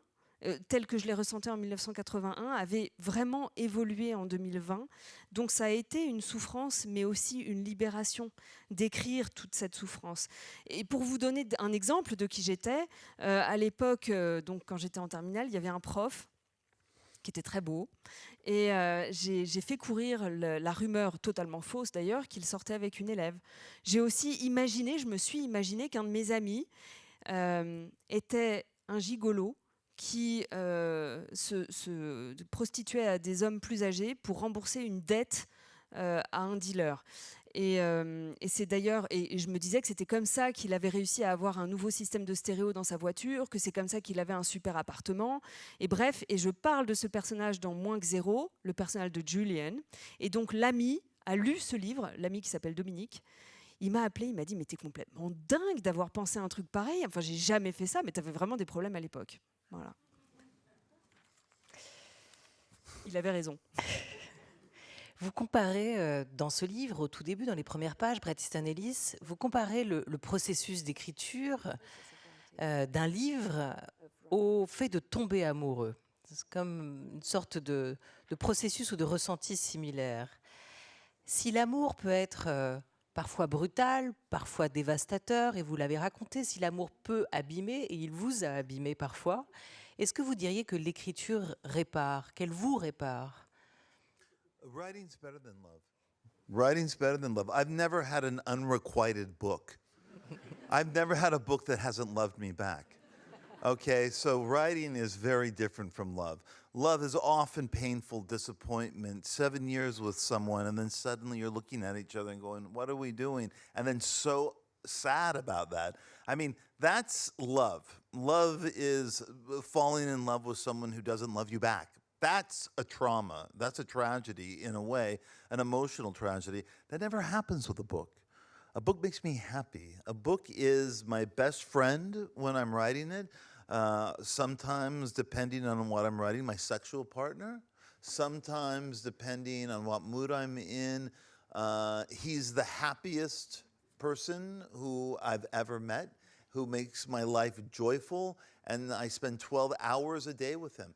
telles que je les ressentais en 1981, avaient vraiment évolué en 2020. Donc, ça a été une souffrance, mais aussi une libération d'écrire toute cette souffrance. Et pour vous donner un exemple de qui j'étais, à l'époque, donc quand j'étais en terminale, il y avait un prof qui était très beau. Et j'ai fait courir la rumeur, totalement fausse d'ailleurs, qu'il sortait avec une élève. J'ai aussi je me suis imaginé qu'un de mes amis était un gigolo qui se prostituait à des hommes plus âgés pour rembourser une dette à un dealer. Et c'est d'ailleurs, et je me disais que c'était comme ça qu'il avait réussi à avoir un nouveau système de stéréo dans sa voiture, que c'est comme ça qu'il avait un super appartement. Et bref, et je parle de ce personnage dans Moins que zéro, le personnage de Julian. Et donc l'ami a lu ce livre, l'ami qui s'appelle Dominique. Il m'a appelé, il m'a dit « Mais t'es complètement dingue d'avoir pensé un truc pareil. Enfin, j'ai jamais fait ça, mais t'avais vraiment des problèmes à l'époque. » Voilà. Il avait raison. Vous comparez dans ce livre, au tout début, dans les premières pages, Bret Easton Ellis, vous comparez le processus d'écriture d'un livre au fait de tomber amoureux. C'est comme une sorte de processus ou de ressenti similaire. Si l'amour peut être parfois brutal, parfois dévastateur, et vous l'avez raconté, si l'amour peut abîmer, et il vous a abîmé parfois, est-ce que vous diriez que l'écriture répare, qu'elle vous répare? Writing's better than love. Writing's better than love. I've never had an unrequited book. I've never had a book that hasn't loved me back. Okay, so writing is very different from love. Love is often painful disappointment. 7 years with someone, and then suddenly you're looking at each other and going, "What are we doing?" And then so sad about that. I mean, that's love. Love is falling in love with someone who doesn't love you back. That's a trauma. That's a tragedy in a way, an emotional tragedy that never happens with a book. A book makes me happy. A book is my best friend when I'm writing it. Sometimes, depending on what I'm writing, my sexual partner. Sometimes, depending on what mood I'm in, he's the happiest person who I've ever met, who makes my life joyful, and I spend 12 hours a day with him.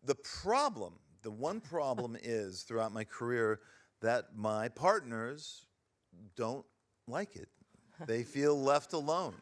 The one problem is throughout my career that my partners don't like it. They feel left alone.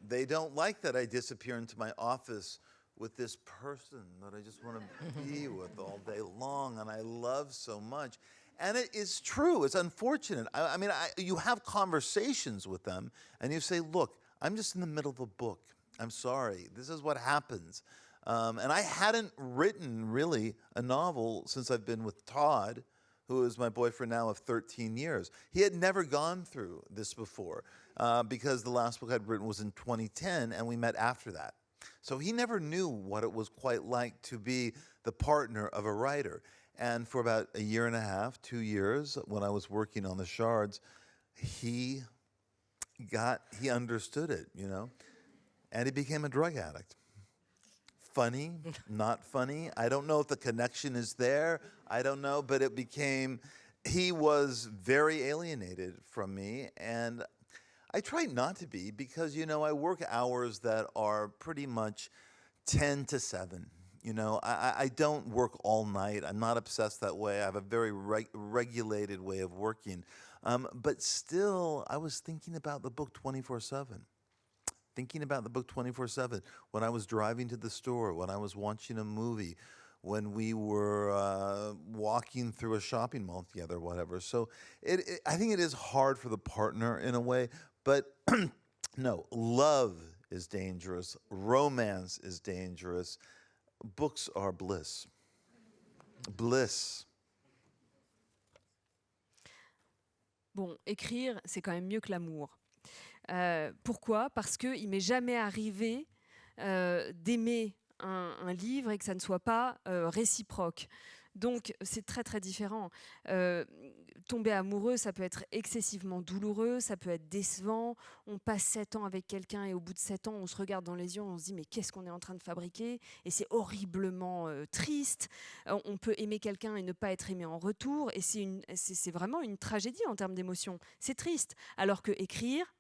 They don't like that I disappear into my office with this person that I just want to be with all day long and I love so much. And it is true. It's unfortunate. I mean, you have conversations with them and you say, look, I'm just in the middle of a book. I'm sorry. This is what happens. And I hadn't written really a novel since I've been with Todd, who is my boyfriend now of 13 years. He had never gone through this before because the last book I'd written was in 2010 and we met after that. So he never knew what it was quite like to be the partner of a writer. And for about a year and a half, 2 years, when I was working on The Shards, he understood it, you know, and he became a drug addict. Funny, not funny. I don't know if the connection is there. I don't know, but he was very alienated from me. And I try not to be because, you know, I work hours that are pretty much 10 to 7. You know, I don't work all night. I'm not obsessed that way. I have a very regulated way of working. But still, I was thinking about the book 24/7. Thinking about the book 24/7 when I was driving to the store, when I was watching a movie, when we were walking through a shopping mall together, whatever. So I think it is hard for the partner in a way, but no, love is dangerous. Romance is dangerous. Books are bliss. Bliss. Bon, écrire, c'est quand même mieux que l'amour. Pourquoi ? Parce qu'il m'est jamais arrivé d'aimer un livre et que ça ne soit pas réciproque. Donc, c'est très, très différent. Tomber amoureux, ça peut être excessivement douloureux, ça peut être décevant. On passe 7 ans avec quelqu'un et au bout de 7 ans, on se regarde dans les yeux, on se dit « mais qu'est-ce qu'on est en train de fabriquer ?» Et c'est horriblement triste. On peut aimer quelqu'un et ne pas être aimé en retour. Et c'est vraiment une tragédie en termes d'émotion. C'est triste. Alors que écrire,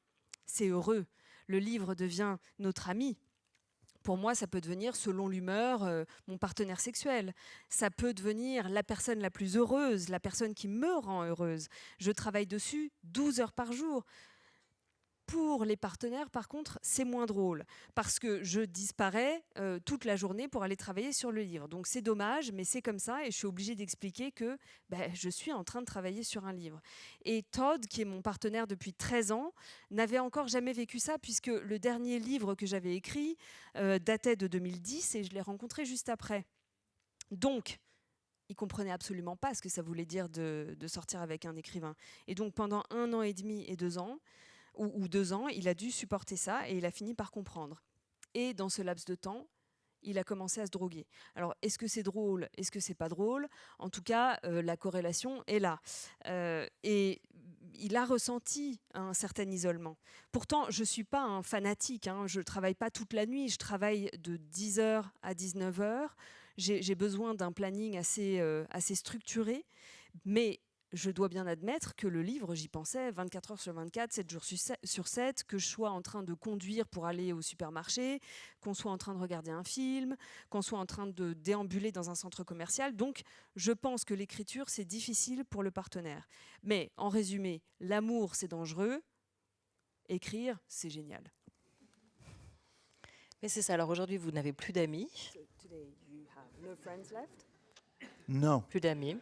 c'est heureux. Le livre devient notre ami. Pour moi, ça peut devenir, selon l'humeur, mon partenaire sexuel. Ça peut devenir la personne la plus heureuse, la personne qui me rend heureuse. Je travaille dessus 12 heures par jour. Pour les partenaires, par contre, c'est moins drôle parce que je disparais toute la journée pour aller travailler sur le livre. Donc c'est dommage, mais c'est comme ça et je suis obligée d'expliquer que je suis en train de travailler sur un livre. Et Todd, qui est mon partenaire depuis 13 ans, n'avait encore jamais vécu ça puisque le dernier livre que j'avais écrit datait de 2010 et je l'ai rencontré juste après. Donc, il comprenait absolument pas ce que ça voulait dire de sortir avec un écrivain. Et donc pendant 1 an et demi et 2 ans, ou 2 ans, il a dû supporter ça et il a fini par comprendre. Et dans ce laps de temps, il a commencé à se droguer. Alors, est-ce que c'est drôle ? Est-ce que c'est pas drôle ? En tout cas, la corrélation est là. Et il a ressenti un certain isolement. Pourtant, je suis pas un fanatique. Je travaille pas toute la nuit. Je travaille de 10h à 19h. J'ai besoin d'un planning assez structuré. Mais je dois bien admettre que le livre, j'y pensais 24 heures sur 24, 7 jours sur 7, que je sois en train de conduire pour aller au supermarché, qu'on soit en train de regarder un film, qu'on soit en train de déambuler dans un centre commercial. Donc, je pense que l'écriture, c'est difficile pour le partenaire. Mais, en résumé, l'amour, c'est dangereux. Écrire, c'est génial. Mais c'est ça. Alors aujourd'hui, vous n'avez plus d'amis. Today, you have no friends left? No. Plus d'amis.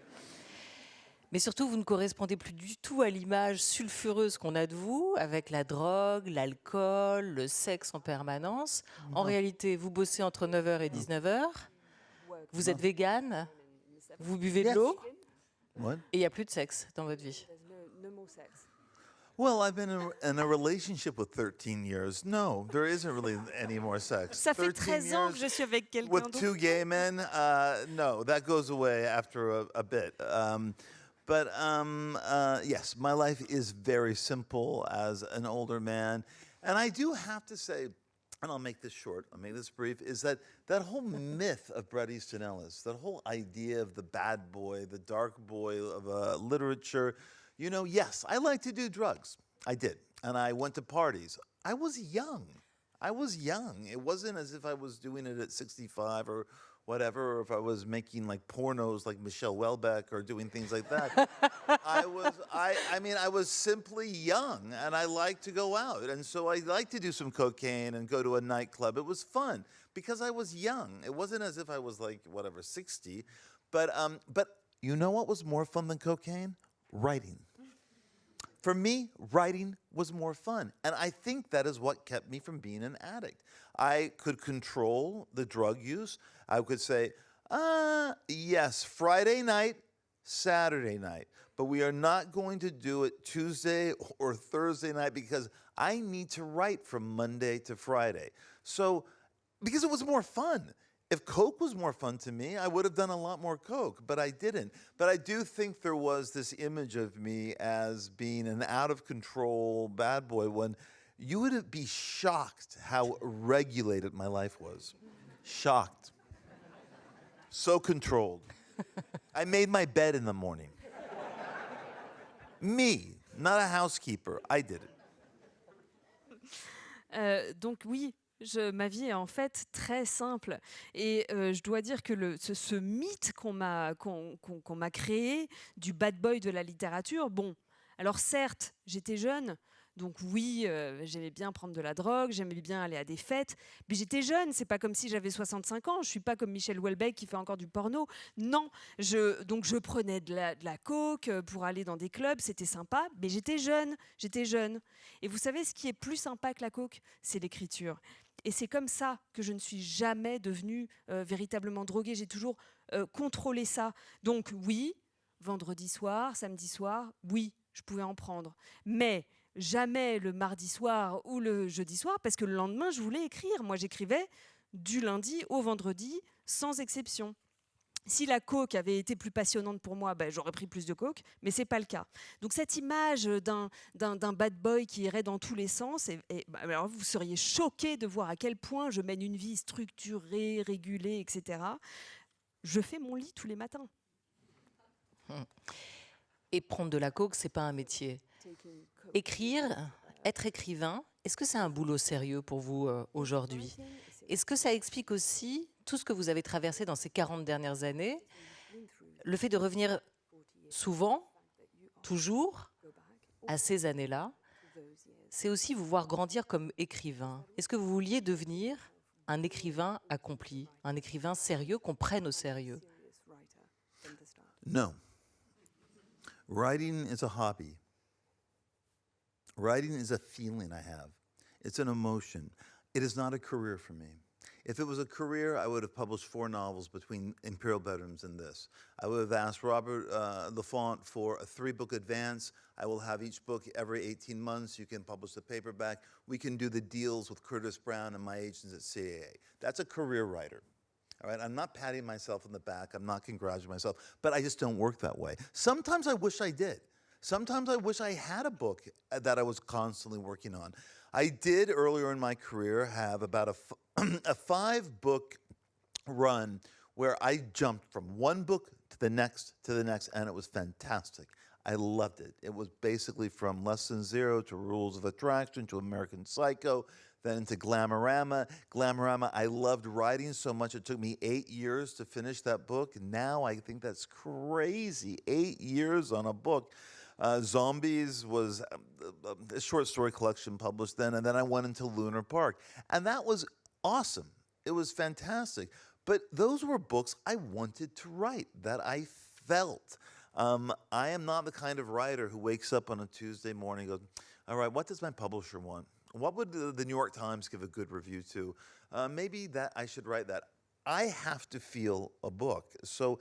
Mais surtout, vous ne correspondez plus du tout à l'image sulfureuse qu'on a de vous, avec la drogue, l'alcool, le sexe en permanence. En réalité, vous bossez entre 9 h et 19 h, vous êtes végane, vous buvez de Yes. l'eau, What? et il n'y a plus de sexe dans votre vie. Well, I've been in a relationship with 13 years. No, there isn't really any more sex. Ça fait 13 13 ans que years je suis avec quelqu'un with d'autre. 2 gay men. No, that goes away after a bit. Yes, my life is very simple as an older man. And I do have to say, and I'll make this short, I'll make this brief, is that whole myth of Bret Easton Ellis, that whole idea of the bad boy, the dark boy of literature, you know, yes, I like to do drugs. I did. And I went to parties. I was young. It wasn't as if I was doing it at 65 or whatever, or if I was making like pornos like Michelle Welbeck or doing things like that. I was simply young and I liked to go out. And so I liked to do some cocaine and go to a nightclub. It was fun because I was young. It wasn't as if I was like, whatever, 60. But you know what was more fun than cocaine? Writing. For me, writing was more fun. And I think that is what kept me from being an addict. I could control the drug use. I could say, yes, Friday night, Saturday night, but we are not going to do it Tuesday or Thursday night because I need to write from Monday to Friday. So, because it was more fun. If Coke was more fun to me, I would have done a lot more Coke, but I didn't. But I do think there was this image of me as being an out-of-control bad boy when you would be shocked how regulated my life was. Shocked. So controlled. I made my bed in the morning. Me, not a housekeeper. I did it. Donc oui, ma vie est en fait très simple. Et je dois dire que ce mythe qu'on m'a créé du bad boy de la littérature, bon, alors certes, j'étais jeune, donc oui, j'aimais bien prendre de la drogue, j'aimais bien aller à des fêtes, mais j'étais jeune, c'est pas comme si j'avais 65 ans, je suis pas comme Michel Houellebecq qui fait encore du porno, non, donc je prenais de la coke pour aller dans des clubs, c'était sympa, mais j'étais jeune. Et vous savez, ce qui est plus sympa que la coke, c'est l'écriture. Et c'est comme ça que je ne suis jamais devenue véritablement droguée, j'ai toujours contrôlé ça. Donc oui, vendredi soir, samedi soir, oui, je pouvais en prendre, mais jamais le mardi soir ou le jeudi soir, parce que le lendemain, je voulais écrire. Moi, j'écrivais du lundi au vendredi, sans exception. Si la coke avait été plus passionnante pour moi, j'aurais pris plus de coke, mais ce n'est pas le cas. Donc cette image d'un bad boy qui irait dans tous les sens, alors vous seriez choqués de voir à quel point je mène une vie structurée, régulée, etc. Je fais mon lit tous les matins. Et prendre de la coke, c'est pas un métier. Écrire, être écrivain, est-ce que c'est un boulot sérieux pour vous aujourd'hui? Est-ce que ça explique aussi tout ce que vous avez traversé dans ces 40 dernières années? Le fait de revenir souvent, toujours, à ces années-là, c'est aussi vous voir grandir comme écrivain. Est-ce que vous vouliez devenir un écrivain accompli, un écrivain sérieux, qu'on prenne au sérieux? No. Writing is a hobby. Writing is a feeling I have. It's an emotion. It is not a career for me. If it was a career, I would have published 4 novels between Imperial Bedrooms and this. I would have asked Robert Laffont for a 3-book advance. I will have each book every 18 months. You can publish the paperback. We can do the deals with Curtis Brown and my agents at CAA. That's a career writer. All right, I'm not patting myself on the back. I'm not congratulating myself, but I just don't work that way. Sometimes I wish I did. Sometimes I wish I had a book that I was constantly working on. I did earlier in my career have about a 5-book run where I jumped from one book to the next, and it was fantastic. I loved it. It was basically from Less Than Zero to Rules of Attraction to American Psycho, then into Glamorama. Glamorama, I loved writing so much. It took me 8 years to finish that book. Now I think that's crazy. 8 years on a book. Zombies was a short story collection published then, and then I went into Lunar Park. And that was awesome. It was fantastic. But those were books I wanted to write, that I felt. I am not the kind of writer who wakes up on a Tuesday morning and goes, all right, what does my publisher want? What would the New York Times give a good review to? Maybe that I should write that. I have to feel a book. So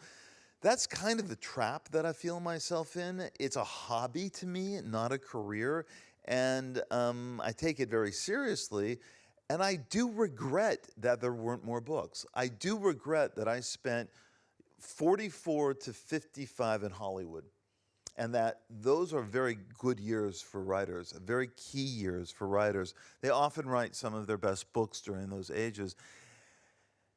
that's kind of the trap that I feel myself in. It's a hobby to me, not a career. And I take it very seriously. And I do regret that there weren't more books. I do regret that I spent 44 to 55 in Hollywood. And that those are very good years for writers, very key years for writers. They often write some of their best books during those ages.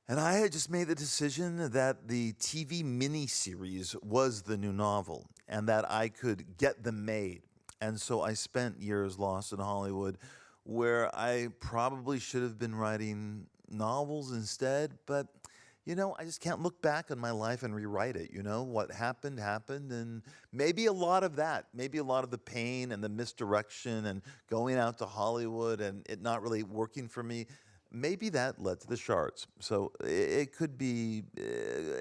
And I had just made the decision that the TV miniseries was the new novel and that I could get them made. And so I spent years lost in Hollywood where I probably should have been writing novels instead, but you know, I just can't look back on my life and rewrite it. You know, what happened, happened. And maybe a lot of that, maybe a lot of the pain and the misdirection and going out to Hollywood and it not really working for me, maybe that led to the Shards. So it could be,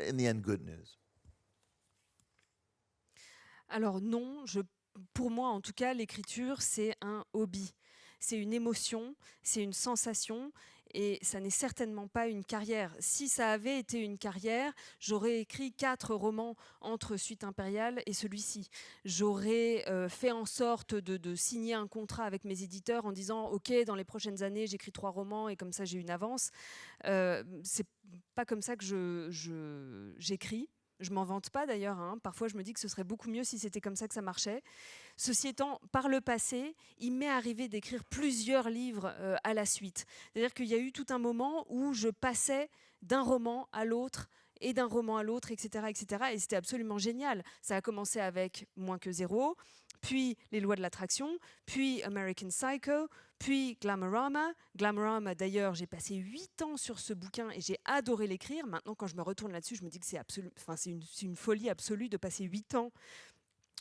in the end, good news. Alors non, pour moi en tout cas, l'écriture, c'est un hobby. C'est une émotion, c'est une sensation et ça n'est certainement pas une carrière. Si ça avait été une carrière, j'aurais écrit 4 romans entre Suite Impériale et celui-ci. J'aurais fait en sorte de signer un contrat avec mes éditeurs en disant « Ok, dans les prochaines années, j'écris 3 romans et comme ça, j'ai une avance ». C'est pas comme ça que j'écris. Je m'en vante pas d'ailleurs, hein. Parfois je me dis que ce serait beaucoup mieux si c'était comme ça que ça marchait. Ceci étant, par le passé, il m'est arrivé d'écrire plusieurs livres à la suite. C'est-à-dire qu'il y a eu tout un moment où je passais d'un roman à l'autre et d'un roman à l'autre, etc., etc. Et c'était absolument génial. Ça a commencé avec Moins que zéro, puis Les lois de l'attraction, puis American Psycho, puis Glamorama. Glamorama, d'ailleurs, j'ai passé 8 ans sur ce bouquin et j'ai adoré l'écrire. Maintenant, quand je me retourne là-dessus, je me dis que c'est une folie absolue de passer 8 ans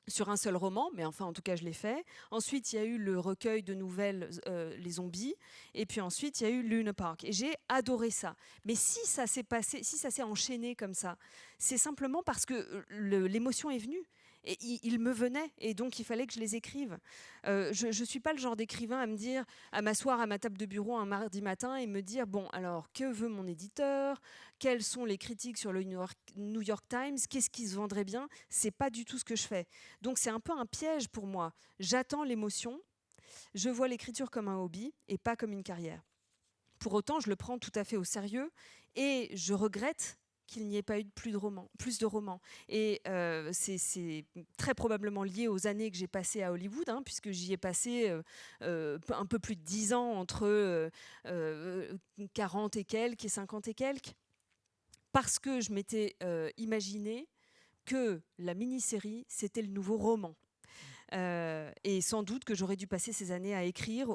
sur un seul roman, mais enfin, en tout cas, je l'ai fait. Ensuite, il y a eu le recueil de nouvelles Les Zombies, et puis ensuite, il y a eu Luna Park. Et j'ai adoré ça. Mais si ça s'est enchaîné comme ça, c'est simplement parce que l'émotion est venue. Et il me venait, et donc il fallait que je les écrive. Je ne suis pas le genre d'écrivain à m'asseoir à ma table de bureau un mardi matin et me dire, bon, alors, que veut mon éditeur? Quelles sont les critiques sur le New York Times? Qu'est-ce qui se vendrait bien? C'est pas du tout ce que je fais. Donc c'est un peu un piège pour moi. J'attends l'émotion, je vois l'écriture comme un hobby et pas comme une carrière. Pour autant, je le prends tout à fait au sérieux et je regrette qu'il n'y ait pas eu plus de romans. Et c'est très probablement lié aux années que j'ai passées à Hollywood, hein, puisque j'y ai passé un peu plus de 10 ans, entre 40 et quelques et 50 et quelques, parce que je m'étais imaginé que la mini-série, c'était le nouveau roman. Et sans doute que j'aurais dû passer ces années à écrire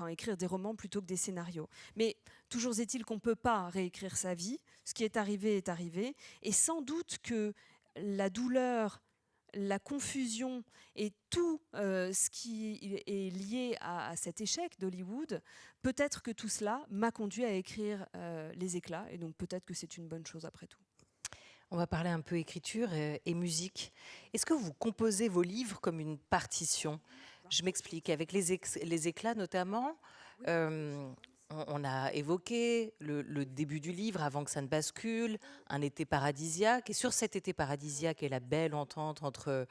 écrire des romans plutôt que des scénarios. Mais toujours est-il qu'on ne peut pas réécrire sa vie. Ce qui est arrivé, et sans doute que la douleur, la confusion et tout ce qui est lié à cet échec d'Hollywood, peut-être que tout cela m'a conduit à écrire Les Éclats, et donc peut-être que c'est une bonne chose après tout. On va parler un peu écriture et musique. Est-ce que vous composez vos livres comme une partition? Je m'explique. Avec les éclats notamment, on a évoqué le début du livre, Avant que ça ne bascule, un été paradisiaque. Et sur cet été paradisiaque et la belle entente entre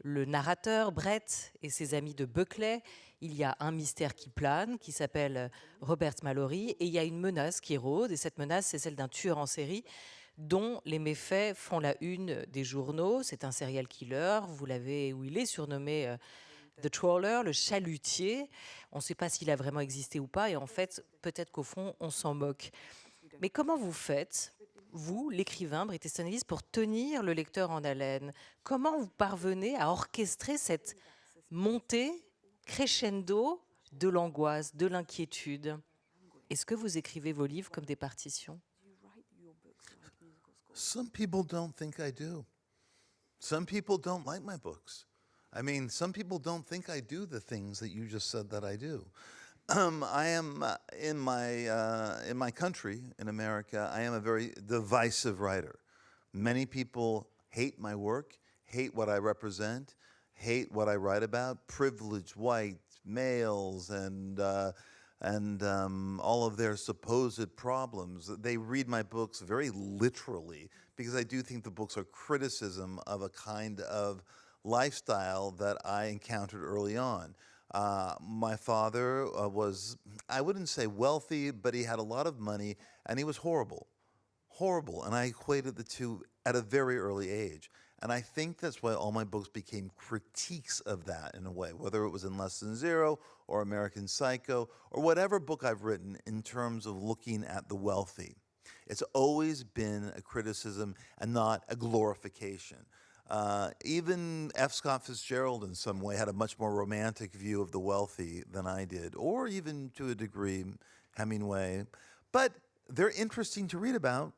le narrateur, Brett, et ses amis de Buckley, il y a un mystère qui plane, qui s'appelle Robert Mallory, et il y a une menace qui rôde. Et cette menace, c'est celle d'un tueur en série dont les méfaits font la une des journaux. C'est un serial killer, où il est surnommé The Trawler, le chalutier. On ne sait pas s'il a vraiment existé ou pas, et en fait, peut-être qu'au fond, on s'en moque. Mais comment vous faites, vous, l'écrivain, Bret Easton Ellis, pour tenir le lecteur en haleine? Comment vous parvenez à orchestrer cette montée crescendo de l'angoisse, de l'inquiétude? Est-ce que vous écrivez vos livres comme des partitions? Some people don't think I do. Some people don't like my books. I mean, some people don't think I do the things that you just said that I do. I am in my country, in America, I am a very divisive writer. Many people hate my work hate what I represent, hate what I write about, privileged white males and all of their supposed problems. They read my books very literally because I do think the books are criticism of a kind of lifestyle that I encountered early on. My father was, I wouldn't say wealthy, but he had a lot of money and he was horrible. Horrible. And I equated the two at a very early age. And I think that's why all my books became critiques of that in a way, whether it was in Less Than Zero or American Psycho or whatever book I've written in terms of looking at the wealthy. It's always been a criticism and not a glorification. Even F. Scott Fitzgerald in some way had a much more romantic view of the wealthy than I did, or even to a degree Hemingway. But they're interesting to read about.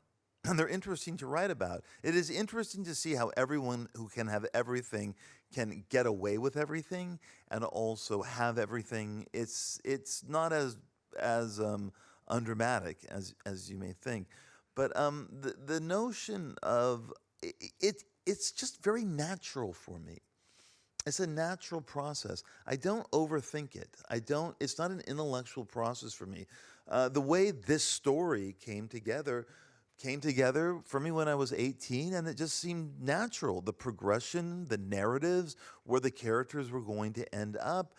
And they're interesting to write about. It is interesting to see how everyone who can have everything can get away with everything and also have everything. It's not as undramatic as you may think, but the notion of it's just very natural for me. It's a natural process. I don't overthink it. It's not an intellectual process for me. The way this story came together for me when I was 18, and it just seemed natural. The progression, the narratives, where the characters were going to end up.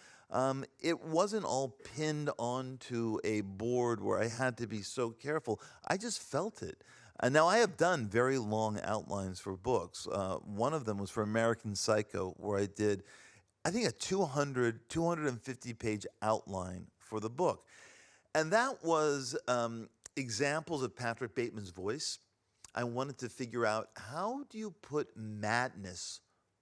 It wasn't all pinned onto a board where I had to be so careful. I just felt it. And now I have done very long outlines for books. One of them was for American Psycho, where I did, I think, a 250-page outline for the book. And that was examples of Patrick Bateman's voice. I wanted to figure out, how do you put madness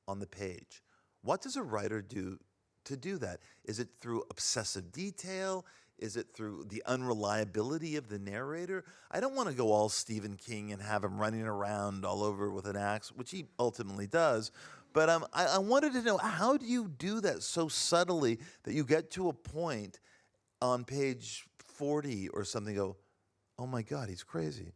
on the page? What does a writer do to do that? Is it through obsessive detail? Is it through the unreliability of the narrator? I don't want to go all Stephen King and have him running around all over with an axe, which he ultimately does. But I wanted to know, how do you do that so subtly that you get to a point on page 40 or something, go, oh my God, he's crazy.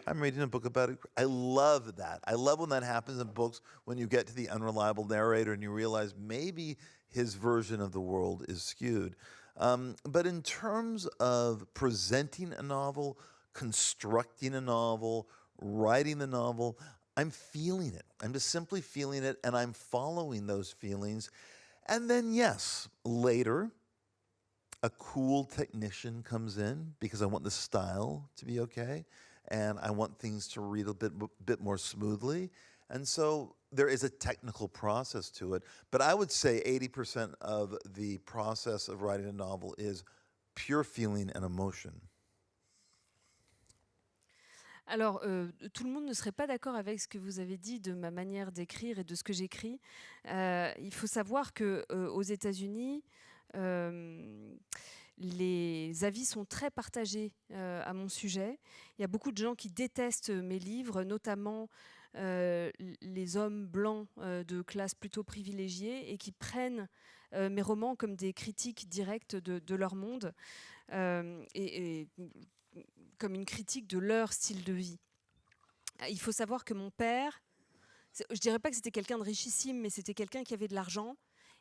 I'm reading a book about it. I love that. I love when that happens in books, when you get to the unreliable narrator and you realize maybe his version of the world is skewed. But in terms of presenting a novel, constructing a novel, writing the novel, I'm feeling it. I'm just simply feeling it, and I'm following those feelings. And then, yes, later, a cool technician comes in because I want the style to be okay, and I want things to read a bit more smoothly. And so there is a technical process to it. But I would say 80% of the process of writing a novel is pure feeling and emotion. Alors, tout le monde ne serait pas d'accord avec ce que vous avez dit de ma manière d'écrire et de ce que j'écris. Il faut savoir qu'aux États-Unis, les avis sont très partagés à mon sujet. Il y a beaucoup de gens qui détestent mes livres, notamment les hommes blancs de classe plutôt privilégiée, et qui prennent mes romans comme des critiques directes de leur monde et comme une critique de leur style de vie. Il faut savoir que mon père, je ne dirais pas que c'était quelqu'un de richissime, mais c'était quelqu'un qui avait de l'argent.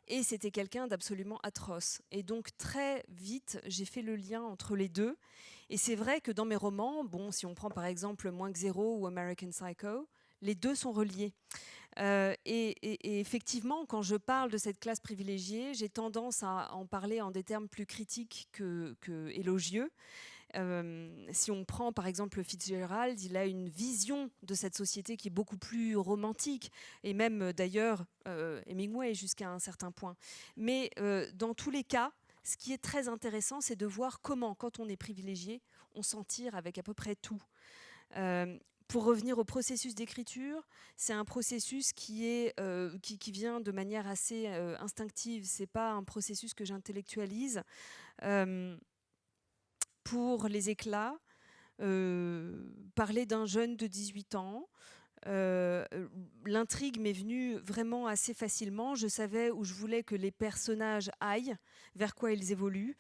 Et c'était quelqu'un d'absolument atroce. Et donc, très vite, j'ai fait le lien entre les deux. Et c'est vrai que dans mes romans, bon, si on prend par exemple Moins que Zéro ou American Psycho, les deux sont reliés. Et effectivement, quand je parle de cette classe privilégiée, j'ai tendance à en parler en des termes plus critiques que élogieux. Si on prend par exemple Fitzgerald, il a une vision de cette société qui est beaucoup plus romantique, et même d'ailleurs Hemingway jusqu'à un certain point. Mais dans tous les cas, ce qui est très intéressant, c'est de voir comment, quand on est privilégié, on s'en tire avec à peu près tout. Pour revenir au processus d'écriture, c'est un processus qui vient de manière assez instinctive. C'est pas un processus que j'intellectualise. Pour les éclats, parler d'un jeune de 18 ans. L'intrigue m'est venue vraiment assez facilement. Je savais où je voulais que les personnages aillent, vers quoi ils évoluent.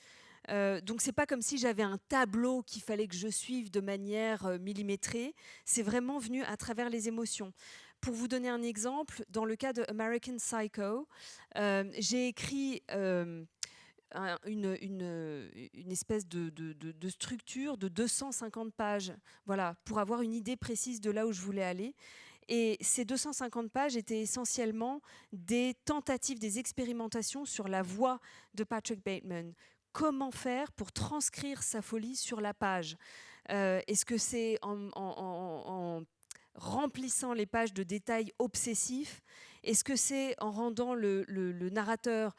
Donc c'est pas comme si j'avais un tableau qu'il fallait que je suive de manière millimétrée. C'est vraiment venu à travers les émotions. Pour vous donner un exemple, dans le cas de American Psycho, j'ai écrit une espèce de structure de 250 pages, voilà, pour avoir une idée précise de là où je voulais aller. Et ces 250 pages étaient essentiellement des tentatives, des expérimentations sur la voix de Patrick Bateman. Comment faire pour transcrire sa folie sur la page? Est-ce que c'est en remplissant les pages de détails obsessifs? Est-ce que c'est en rendant le narrateur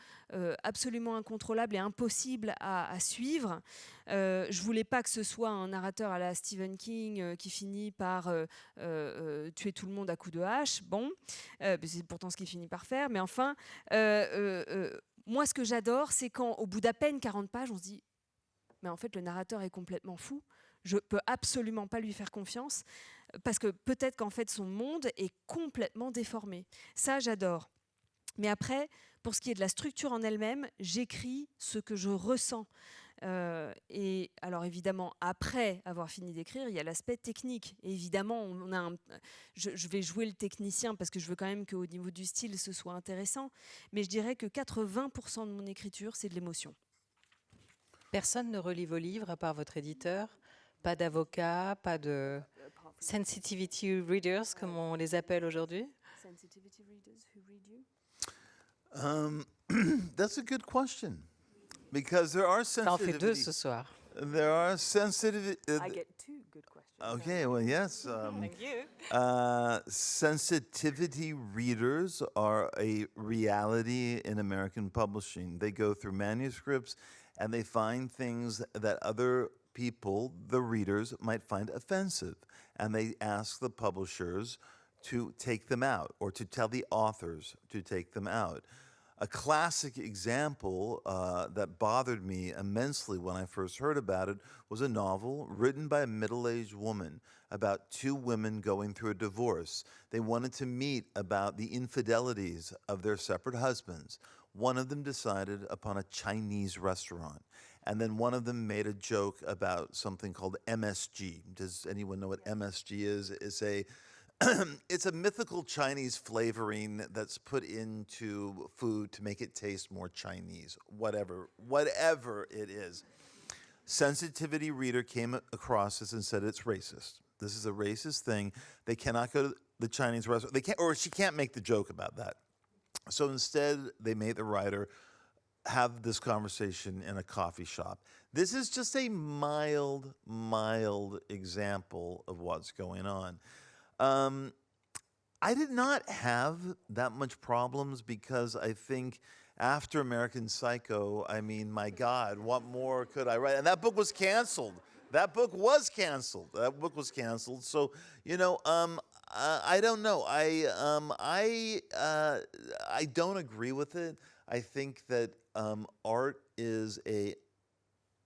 absolument incontrôlable et impossible à suivre? Je ne voulais pas que ce soit un narrateur à la Stephen King qui finit par tuer tout le monde à coups de hache. Bon, c'est pourtant ce qu'il finit par faire. Mais enfin, moi, ce que j'adore, c'est quand, au bout d'à peine 40 pages, on se dit « Mais en fait, le narrateur est complètement fou. Je ne peux absolument pas lui faire confiance. » Parce que peut-être qu'en fait, son monde est complètement déformé. Ça, j'adore. Mais après, pour ce qui est de la structure en elle-même, j'écris ce que je ressens. Et alors évidemment, après avoir fini d'écrire, il y a l'aspect technique. Et évidemment, je vais jouer le technicien parce que je veux quand même qu'au niveau du style, ce soit intéressant. Mais je dirais que 80% de mon écriture, c'est de l'émotion. Personne ne relit vos livres à part votre éditeur? Pas d'avocat, pas de sensitivity readers, comme on les appelle aujourd'hui? Sensitivity readers who read you? That's a good question. Because there are Ça en fait deux sensitivity. ce soir. There are sensitive. I get two good questions. Okay, well, yes. Thank you. Sensitivity readers are a reality in American publishing. They go through manuscripts and they find things that other people, the readers, might find offensive. And they ask the publishers to take them out or to tell the authors to take them out. A classic example that bothered me immensely when I first heard about it was a novel written by a middle-aged woman about two women going through a divorce. They wanted to meet about the infidelities of their separate husbands. One of them decided upon a Chinese restaurant. And then one of them made a joke about something called MSG. Does anyone know what MSG is? It's a mythical Chinese flavoring that's put into food to make it taste more Chinese, whatever it is. Sensitivity reader came across this and said it's racist. This is a racist thing. They cannot go to the Chinese restaurant. They can't, or she can't make the joke about that. So instead, they made the writer have this conversation in a coffee shop. This is just a mild example of what's going on. I did not have that much problems because I think after American Psycho, I mean, my God, what more could I write? And that book was canceled. So, you know, I don't know. I don't agree with it. I think that art is a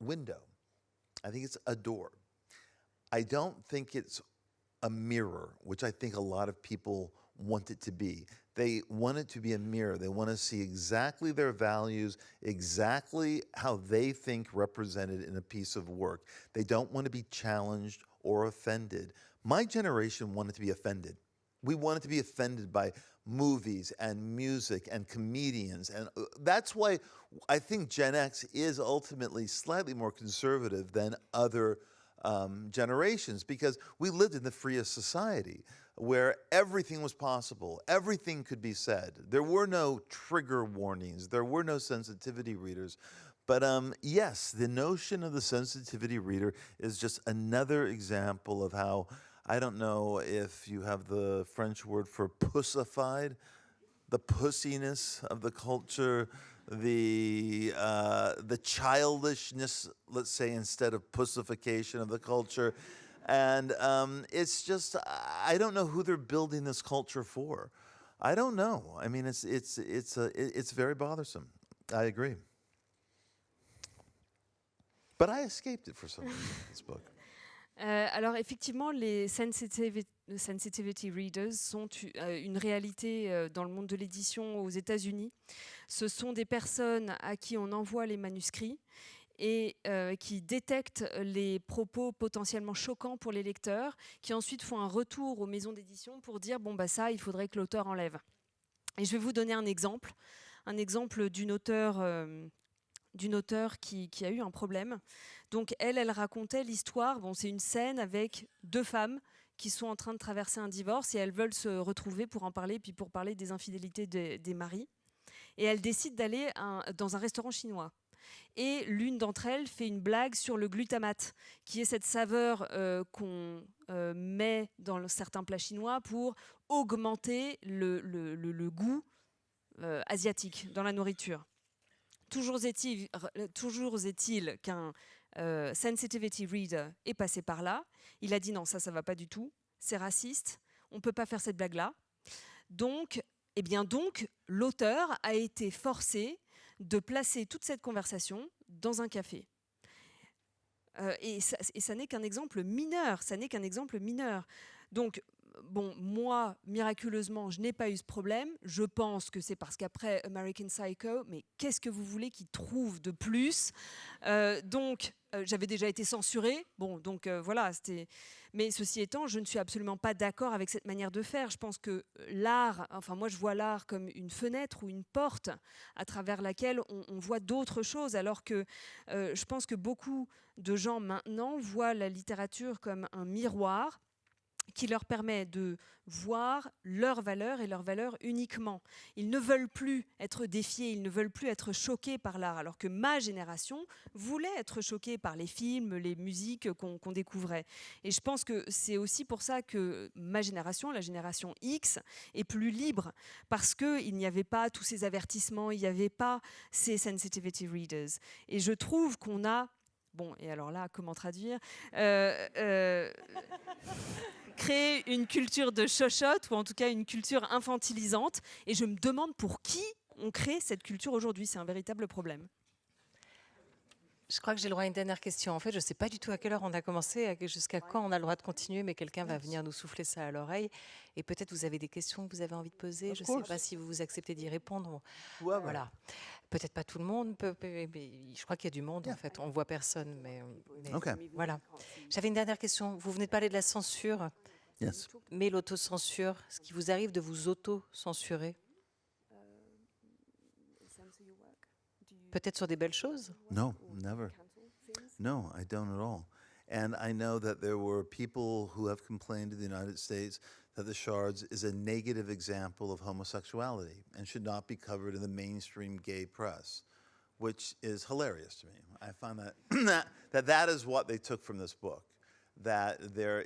window. I think it's a door. I don't think it's a mirror, which I think a lot of people want it to be. They want it to be a mirror. They want to see exactly their values, exactly how they think represented in a piece of work. They don't want to be challenged or offended. My generation wanted to be offended. We wanted to be offended by movies and music and comedians. And that's why I think Gen X is ultimately slightly more conservative than other generations, because we lived in the freest society where everything was possible, everything could be said. There were no trigger warnings, there were no sensitivity readers. But yes, the notion of the sensitivity reader is just another example of how, I don't know if you have the French word for pussified, the pussiness of the culture, the childishness, let's say, instead of pussification of the culture. And it's just, I don't know who they're building this culture for. I don't know. I mean, it's very bothersome. I agree. But I escaped it for some reason, this book. Alors effectivement, les sensitivity readers sont une réalité dans le monde de l'édition aux États-Unis. Ce sont des personnes à qui on envoie les manuscrits et qui détectent les propos potentiellement choquants pour les lecteurs, qui ensuite font un retour aux maisons d'édition pour dire bon bah ça il faudrait que l'auteur enlève. Et je vais vous donner un exemple d'une auteure qui a eu un problème. Donc elle racontait l'histoire, bon, c'est une scène avec 2 femmes qui sont en train de traverser un divorce et elles veulent se retrouver pour en parler, puis pour parler des infidélités des maris. Et elles décident d'aller dans un restaurant chinois. Et l'une d'entre elles fait une blague sur le glutamate, qui est cette saveur qu'on met dans certains plats chinois pour augmenter le goût asiatique dans la nourriture. Toujours est-il qu'un sensitivity reader est passé par là. Il a dit non, ça va pas du tout, c'est raciste, on peut pas faire cette blague-là. Donc, l'auteur a été forcé de placer toute cette conversation dans un café. Et ça n'est qu'un exemple mineur. Donc, bon, moi, miraculeusement, je n'ai pas eu ce problème. Je pense que c'est parce qu'après American Psycho, mais qu'est-ce que vous voulez qu'ils trouvent de plus ? J'avais déjà été censurée. Bon, donc voilà. Mais ceci étant, je ne suis absolument pas d'accord avec cette manière de faire. Je pense que l'art, enfin moi je vois l'art comme une fenêtre ou une porte à travers laquelle on voit d'autres choses, alors que je pense que beaucoup de gens maintenant voient la littérature comme un miroir qui leur permet de voir leurs valeurs et leurs valeurs uniquement. Ils ne veulent plus être défiés, ils ne veulent plus être choqués par l'art, alors que ma génération voulait être choquée par les films, les musiques qu'on découvrait. Et je pense que c'est aussi pour ça que ma génération, la génération X, est plus libre, parce qu'il n'y avait pas tous ces avertissements, il n'y avait pas ces sensitivity readers. Et je trouve qu'on a... Bon, et alors là, comment traduire créer une culture de chochotte, ou en tout cas une culture infantilisante. Et je me demande pour qui on crée cette culture aujourd'hui. C'est un véritable problème. Je crois que j'ai le droit à une dernière question. En fait, je ne sais pas du tout à quelle heure on a commencé, jusqu'à quand on a le droit de continuer, mais quelqu'un va venir nous souffler ça à l'oreille. Et peut-être vous avez des questions que vous avez envie de poser. Je ne sais pas si vous acceptez d'y répondre. Voilà. Peut-être pas tout le monde, mais je crois qu'il y a du monde en fait. On ne voit personne, mais voilà. J'avais une dernière question. Vous venez de parler de la censure, mais l'autocensure, ce qui vous arrive de vous auto-censurer, peut-être sur des belles choses? No, never. No, I don't at all. And I know that there were people who have complained to the United States that the Shards is a negative example of homosexuality and should not be covered in the mainstream gay press, which is hilarious to me. I find that that is what they took from this book, that there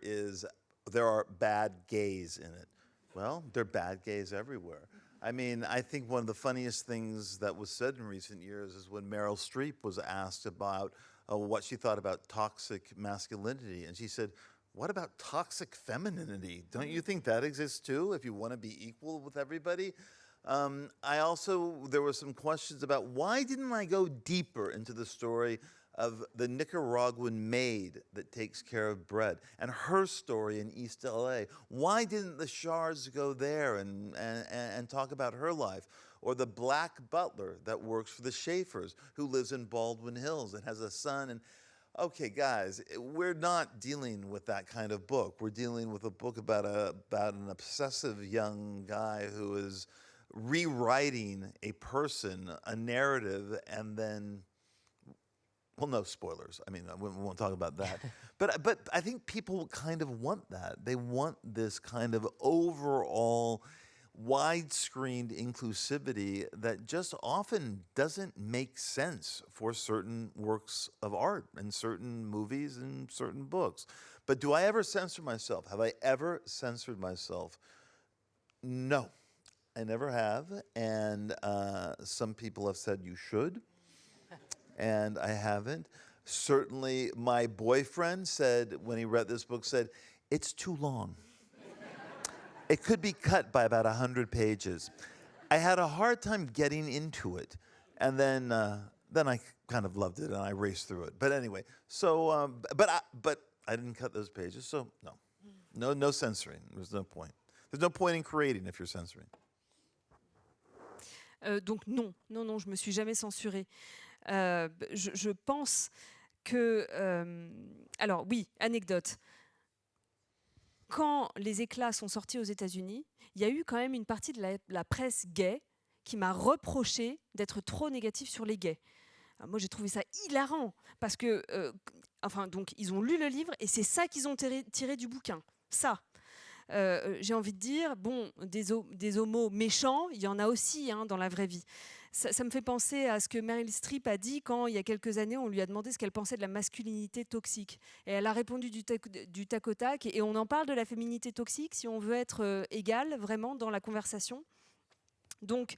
are bad gays in it. Well, there are bad gays everywhere. I mean, I think one of the funniest things that was said in recent years is when Meryl Streep was asked about what she thought about toxic masculinity. And she said, what about toxic femininity? Don't you think that exists too, if you want to be equal with everybody? There were some questions about why didn't I go deeper into the story of the Nicaraguan maid that takes care of bread and her story in East LA. Why didn't the Shards go there and talk about her life? Or the black butler that works for the Schaefers, who lives in Baldwin Hills and has a son. And okay, guys, we're not dealing with that kind of book. We're dealing with a book about an obsessive young guy who is rewriting a person, a narrative, and then, well, no spoilers. I mean, we won't talk about that. But I think people kind of want that. They want this kind of overall widescreen inclusivity that just often doesn't make sense for certain works of art and certain movies and certain books. But do I ever censor myself? Have I ever censored myself? No, I never have. And some people have said you should, and I haven't. Certainly my boyfriend said, when he read this book, said, it's too long. It could be cut by about 100 pages. I had a hard time getting into it, and then I kind of loved it, and I raced through it. But anyway, so but I didn't cut those pages, so no censoring. There's no point. There's no point in creating if you're censoring. Donc non, je me suis jamais censurée. Je pense que... alors oui, anecdote. Quand les éclats sont sortis aux États-Unis, il y a eu quand même une partie de la presse gay qui m'a reproché d'être trop négatif sur les gays. Alors moi, j'ai trouvé ça hilarant parce que, donc, ils ont lu le livre et c'est ça qu'ils ont tiré du bouquin. Ça. J'ai envie de dire, bon, des homos méchants, il y en a aussi dans la vraie vie. Ça me fait penser à ce que Meryl Streep a dit quand, il y a quelques années, on lui a demandé ce qu'elle pensait de la masculinité toxique. Et elle a répondu du tac au tac. Et on en parle de la féminité toxique si on veut être égal, vraiment, dans la conversation. Donc,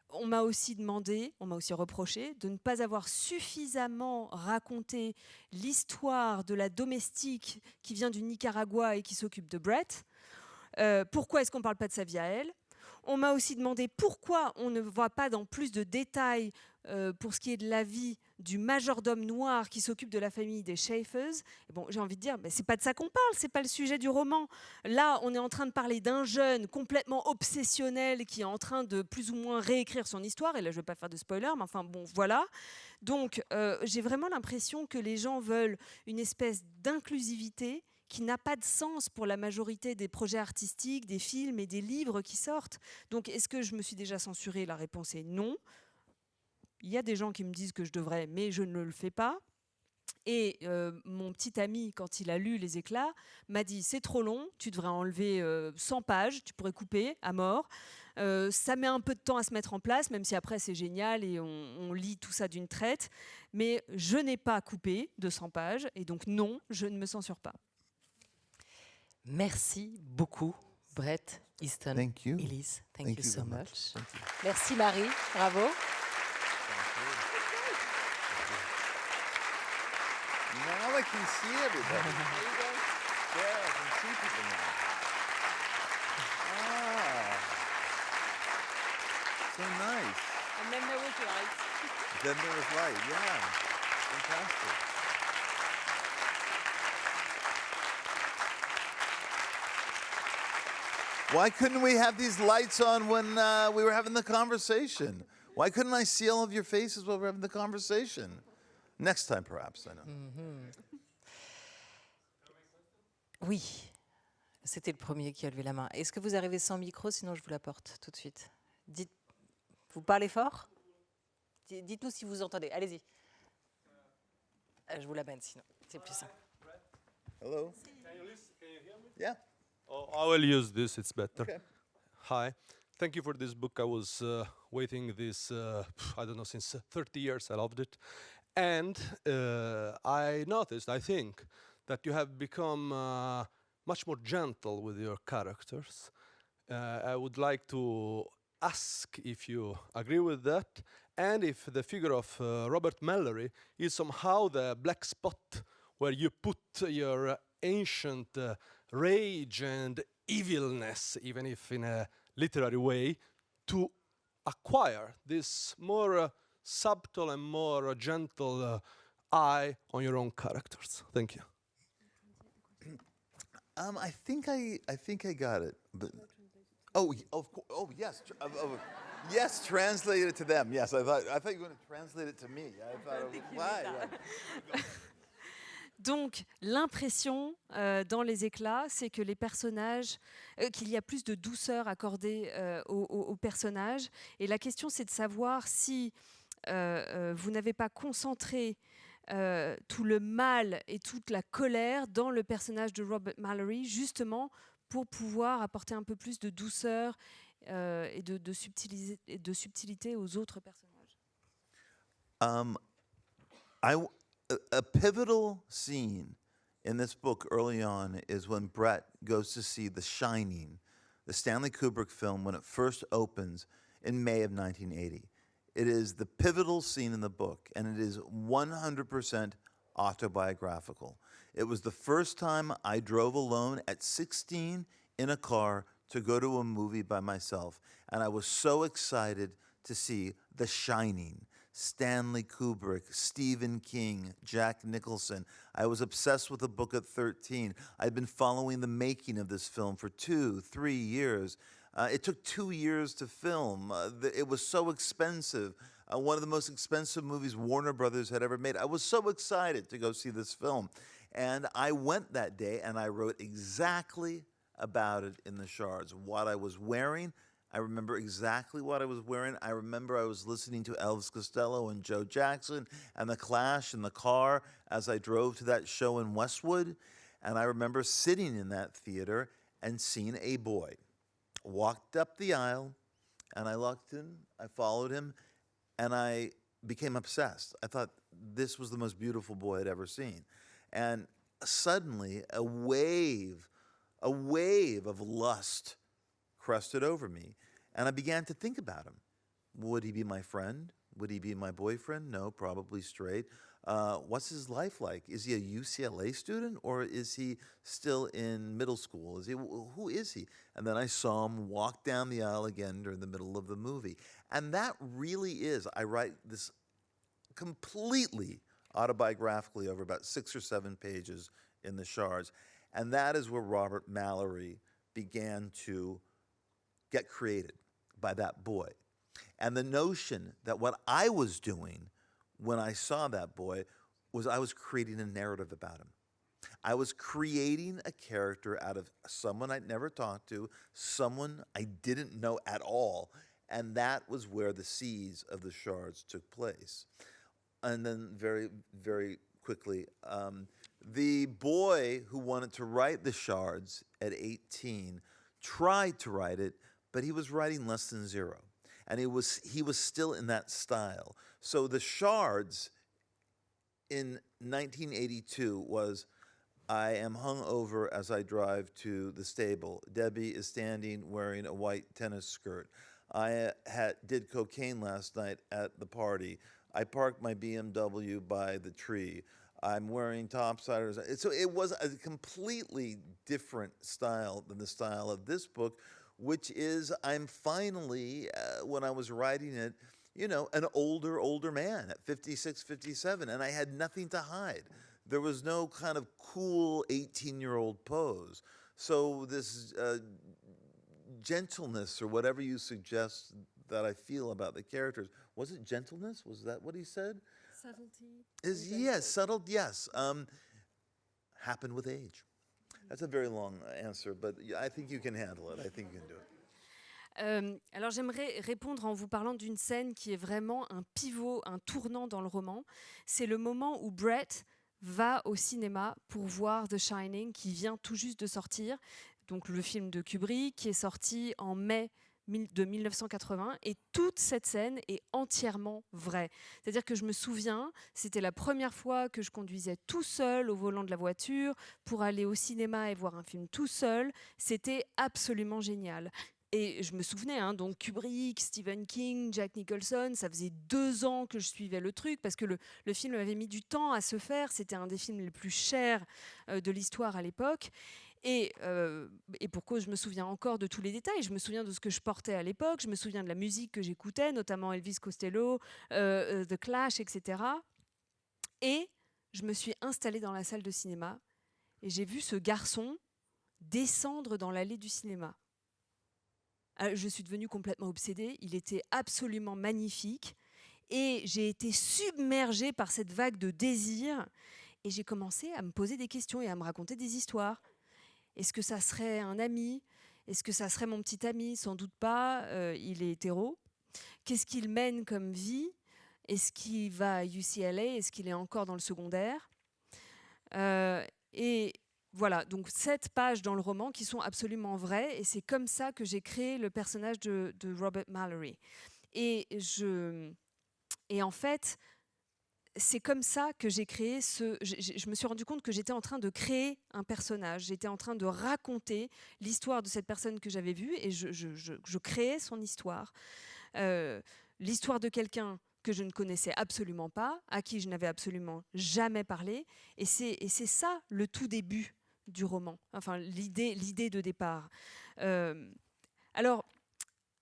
on m'a aussi reproché de ne pas avoir suffisamment raconté l'histoire de la domestique qui vient du Nicaragua et qui s'occupe de Brett. Pourquoi est-ce qu'on ne parle pas de sa vie à elle ? On m'a aussi demandé pourquoi on ne voit pas dans plus de détails pour ce qui est de la vie du majordome noir qui s'occupe de la famille des Schaeffers. Et bon, j'ai envie de dire, c'est pas de ça qu'on parle, c'est pas le sujet du roman. Là, on est en train de parler d'un jeune complètement obsessionnel qui est en train de plus ou moins réécrire son histoire. Et là, je ne vais pas faire de spoiler, mais enfin bon, voilà. Donc, j'ai vraiment l'impression que les gens veulent une espèce d'inclusivité qui n'a pas de sens pour la majorité des projets artistiques, des films et des livres qui sortent. Donc, est-ce que je me suis déjà censurée ? La réponse est non. Il y a des gens qui me disent que je devrais, mais je ne le fais pas. Et mon petit ami, quand il a lu Les Éclats, m'a dit « c'est trop long, tu devrais enlever 100 pages, tu pourrais couper à mort. Ça met un peu de temps à se mettre en place, même si après c'est génial et on lit tout ça d'une traite. Mais je n'ai pas coupé de 100 pages, et donc non, je ne me censure pas. » Merci beaucoup, Bret Easton Thank you. Ellis. Thank you so very much. Thank you. Merci Marie, bravo. Now I can see everybody. Yeah, I can see people now. Ah, so nice. And then there was light. Then there was light. Yeah, fantastic. Why couldn't we have these lights on when we were having the conversation? Why couldn't I see all of your faces while we were having the conversation? Next time, perhaps, I know. Oui, c'était le premier qui a levé la main. Est-ce que vous arrivez sans micro, sinon je vous l'apporte tout de suite. Vous parlez fort ? Dites-nous si vous entendez. Allez-y. Je vous l'amène sinon, c'est plus simple. Hello? Can you hear me? Yeah. Oh, I will use this, it's better. Okay. Hi. Thank you for this book. I was waiting this, I don't know, since 30 years. I loved it. And I noticed, I think, that you have become much more gentle with your characters. I would like to ask if you agree with that, and if the figure of Robert Mallory is somehow the black spot where you put your ancient rage and evilness, even if in a literary way, to acquire this more subtle and more gentle eye on your own characters. Thank you. I think I got it. But yes. Yes, translate it to them. Yes, I thought you were going to translate it to me. I thought, why? Donc, l'impression dans Les Éclats, c'est que les personnages, qu'il y a plus de douceur accordée aux personnages. Et la question, c'est de savoir si vous n'avez pas concentré tout le mal et toute la colère dans le personnage de Robert Mallory, justement pour pouvoir apporter un peu plus de douceur et de subtilité aux autres personnages. A pivotal scene in this book early on is when Brett goes to see The Shining, the Stanley Kubrick film, when it first opens in May of 1980. It is the pivotal scene in the book, and it is 100% autobiographical. It was the first time I drove alone at 16 in a car to go to a movie by myself, and I was so excited to see The Shining. Stanley Kubrick, Stephen King, Jack Nicholson. I was obsessed with the book at 13. I'd been following the making of this film for 2-3 years. It took 2 years to film. It was so expensive. One of the most expensive movies Warner Brothers had ever made. I was so excited to go see this film. And I went that day and I wrote exactly about it in the shards. What I was wearing, I remember exactly what I was wearing. I remember I was listening to Elvis Costello and Joe Jackson and The Clash in the car as I drove to that show in Westwood. And I remember sitting in that theater and seeing a boy walked up the aisle, and I looked in, I followed him, and I became obsessed. I thought this was the most beautiful boy I'd ever seen. And suddenly a wave of lust crested over me, and I began to think about him. Would he be my friend? Would he be my boyfriend? No, probably straight. What's his life like? Is he a UCLA student, or is he still in middle school? Who is he? And then I saw him walk down the aisle again during the middle of the movie. And that really is, I write this completely autobiographically over about 6 or 7 pages in the shards. And that is where Robert Mallory began to get created, by that boy. And the notion that what I was doing when I saw that boy was I was creating a narrative about him. I was creating a character out of someone I'd never talked to, someone I didn't know at all, and that was where the seeds of the shards took place. And then very, very quickly, the boy who wanted to write the shards at 18 tried to write it, but he was writing less than 0. And he was still in that style. So the shards in 1982 was, I am hung over as I drive to the stable. Debbie is standing wearing a white tennis skirt. I did cocaine last night at the party. I parked my BMW by the tree. I'm wearing topsiders. So it was a completely different style than the style of this book, which is, I'm finally, when I was writing it, you know, an older man at 56, 57, and I had nothing to hide. There was no kind of cool 18-year-old pose. So this gentleness, or whatever you suggest that I feel about the characters, was it gentleness? Was that what he said? Subtlety. Yes, subtle, yes. Happened with age. That's a very long answer, but I think you can handle it. I think you can do it. Alors j'aimerais répondre en vous parlant d'une scène qui est vraiment un pivot, un tournant dans le roman. C'est le moment où Brett va au cinéma pour voir The Shining, qui vient tout juste de sortir, donc le film de Kubrick, qui est sorti en mai de 1980, et toute cette scène est entièrement vraie. C'est-à-dire que je me souviens, c'était la première fois que je conduisais tout seul au volant de la voiture pour aller au cinéma et voir un film tout seul. C'était absolument génial. Et je me souvenais, donc Kubrick, Stephen King, Jack Nicholson, ça faisait 2 ans que je suivais le truc, parce que le film avait mis du temps à se faire. C'était un des films les plus chers de l'histoire à l'époque. Et pour cause, je me souviens encore de tous les détails. Je me souviens de ce que je portais à l'époque. Je me souviens de la musique que j'écoutais, notamment Elvis Costello, The Clash, etc. Et je me suis installée dans la salle de cinéma et j'ai vu ce garçon descendre dans l'allée du cinéma. Je suis devenue complètement obsédée. Il était absolument magnifique. Et j'ai été submergée par cette vague de désir. Et j'ai commencé à me poser des questions et à me raconter des histoires. Est-ce que ça serait un ami? Est-ce que ça serait mon petit ami? Sans doute pas, il est hétéro. Qu'est-ce qu'il mène comme vie? Est-ce qu'il va à UCLA? Est-ce qu'il est encore dans le secondaire? Et voilà, donc 7 pages dans le roman qui sont absolument vraies, et c'est comme ça que j'ai créé le personnage de Robert Mallory. Et en fait, c'est comme ça que j'ai créé je me suis rendu compte que j'étais en train de créer un personnage. J'étais en train de raconter l'histoire de cette personne que j'avais vue, et je créais son histoire. L'histoire de quelqu'un que je ne connaissais absolument pas, à qui je n'avais absolument jamais parlé. Et c'est ça le tout début du roman, enfin l'idée de départ. Alors,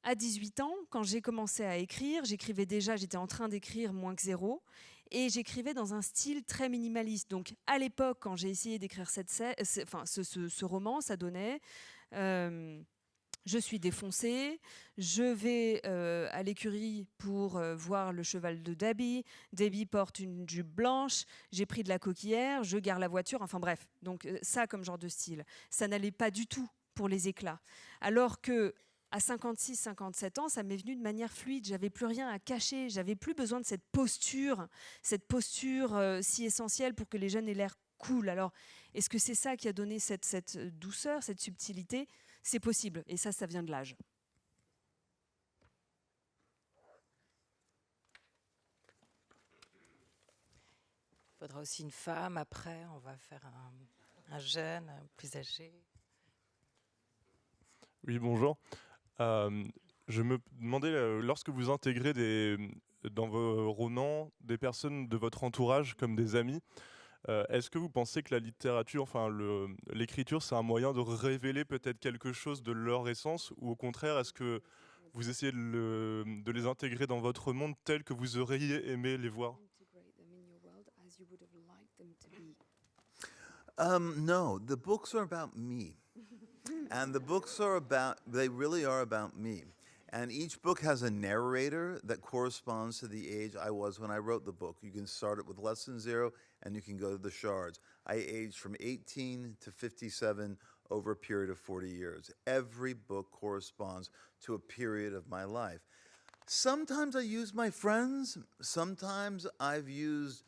à 18 ans, quand j'ai commencé à écrire, j'étais en train d'écrire moins que 0, et j'écrivais dans un style très minimaliste. Donc, à l'époque, quand j'ai essayé d'écrire ce roman, ça donnait Je suis défoncée, je vais à l'écurie pour voir le cheval de Debbie. Debbie porte une jupe blanche, j'ai pris de la coquillère, je gare la voiture, enfin bref. Donc ça comme genre de style. Ça n'allait pas du tout pour les éclats. Alors que à 56, 57 ans, ça m'est venu de manière fluide. J'avais plus rien à cacher, j'avais plus besoin de cette posture si essentielle pour que les jeunes aient l'air cool. Alors, est-ce que c'est ça qui a donné cette douceur, cette subtilité ? C'est possible, et ça vient de l'âge. Il faudra aussi une femme après, on va faire un jeune, un plus âgé. Oui, bonjour. Je me demandais, lorsque vous intégrez dans vos romans des personnes de votre entourage comme des amis, est-ce que vous pensez que la littérature, enfin l'écriture, c'est un moyen de révéler peut-être quelque chose de leur essence, ou au contraire, est-ce que vous essayez de les intégrer dans votre monde tel que vous auriez aimé les voir? No, the books are about me. And the books they really are about me. And each book has a narrator that corresponds to the age I was when I wrote the book. You can start it with Lesson 0 and you can go to the shards. I aged from 18 to 57 over a period of 40 years. Every book corresponds to a period of my life. Sometimes I use my friends. Sometimes I've used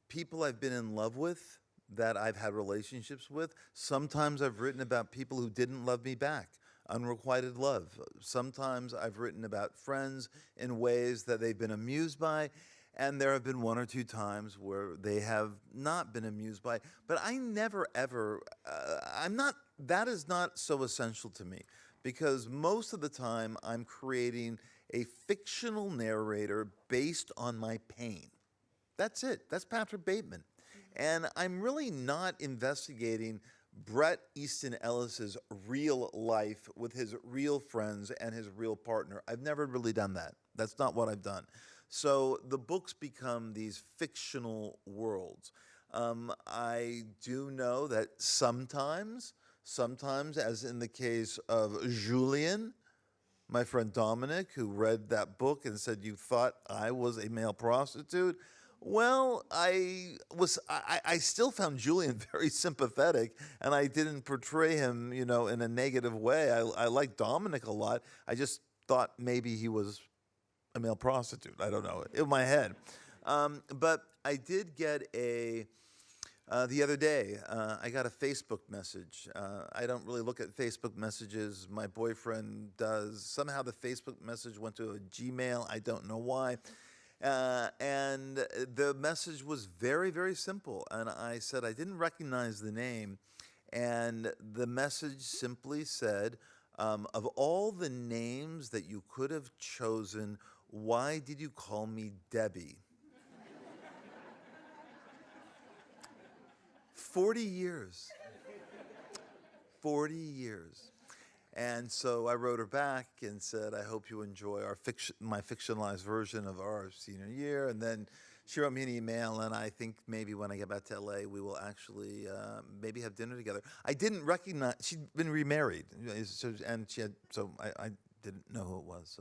people I've been in love with that I've had relationships with. Sometimes I've written about people who didn't love me back, unrequited love. Sometimes I've written about friends in ways that they've been amused by, and there have been one or two times where they have not been amused by. But I never ever, that is not so essential to me, because most of the time I'm creating a fictional narrator based on my pain. That's it. That's Patrick Bateman. And I'm really not investigating Bret Easton Ellis's real life with his real friends and his real partner. I've never really done that. That's not what I've done. So the books become these fictional worlds. I do know that sometimes, as in the case of Julien, my friend Dominic, who read that book and said, "You thought I was a male prostitute?" Well, I still found Julien very sympathetic, and I didn't portray him, in a negative way. I like Dominic a lot. I just thought maybe he was a male prostitute. I don't know, in my head. But I did get the other day, I got a Facebook message. I don't really look at Facebook messages. My boyfriend does. Somehow the Facebook message went to a Gmail. I don't know why. And the message was very, very simple. And I said I didn't recognize the name. And the message simply said, of all the names that you could have chosen, why did you call me Debbie? 40 years. 40 years. And so I wrote her back and said, I hope you enjoy my fictionalized version of our senior year. And then she wrote me an email, and I think maybe when I get back to LA, we will actually maybe have dinner together. I didn't recognize, she'd been remarried, so I didn't know who it was.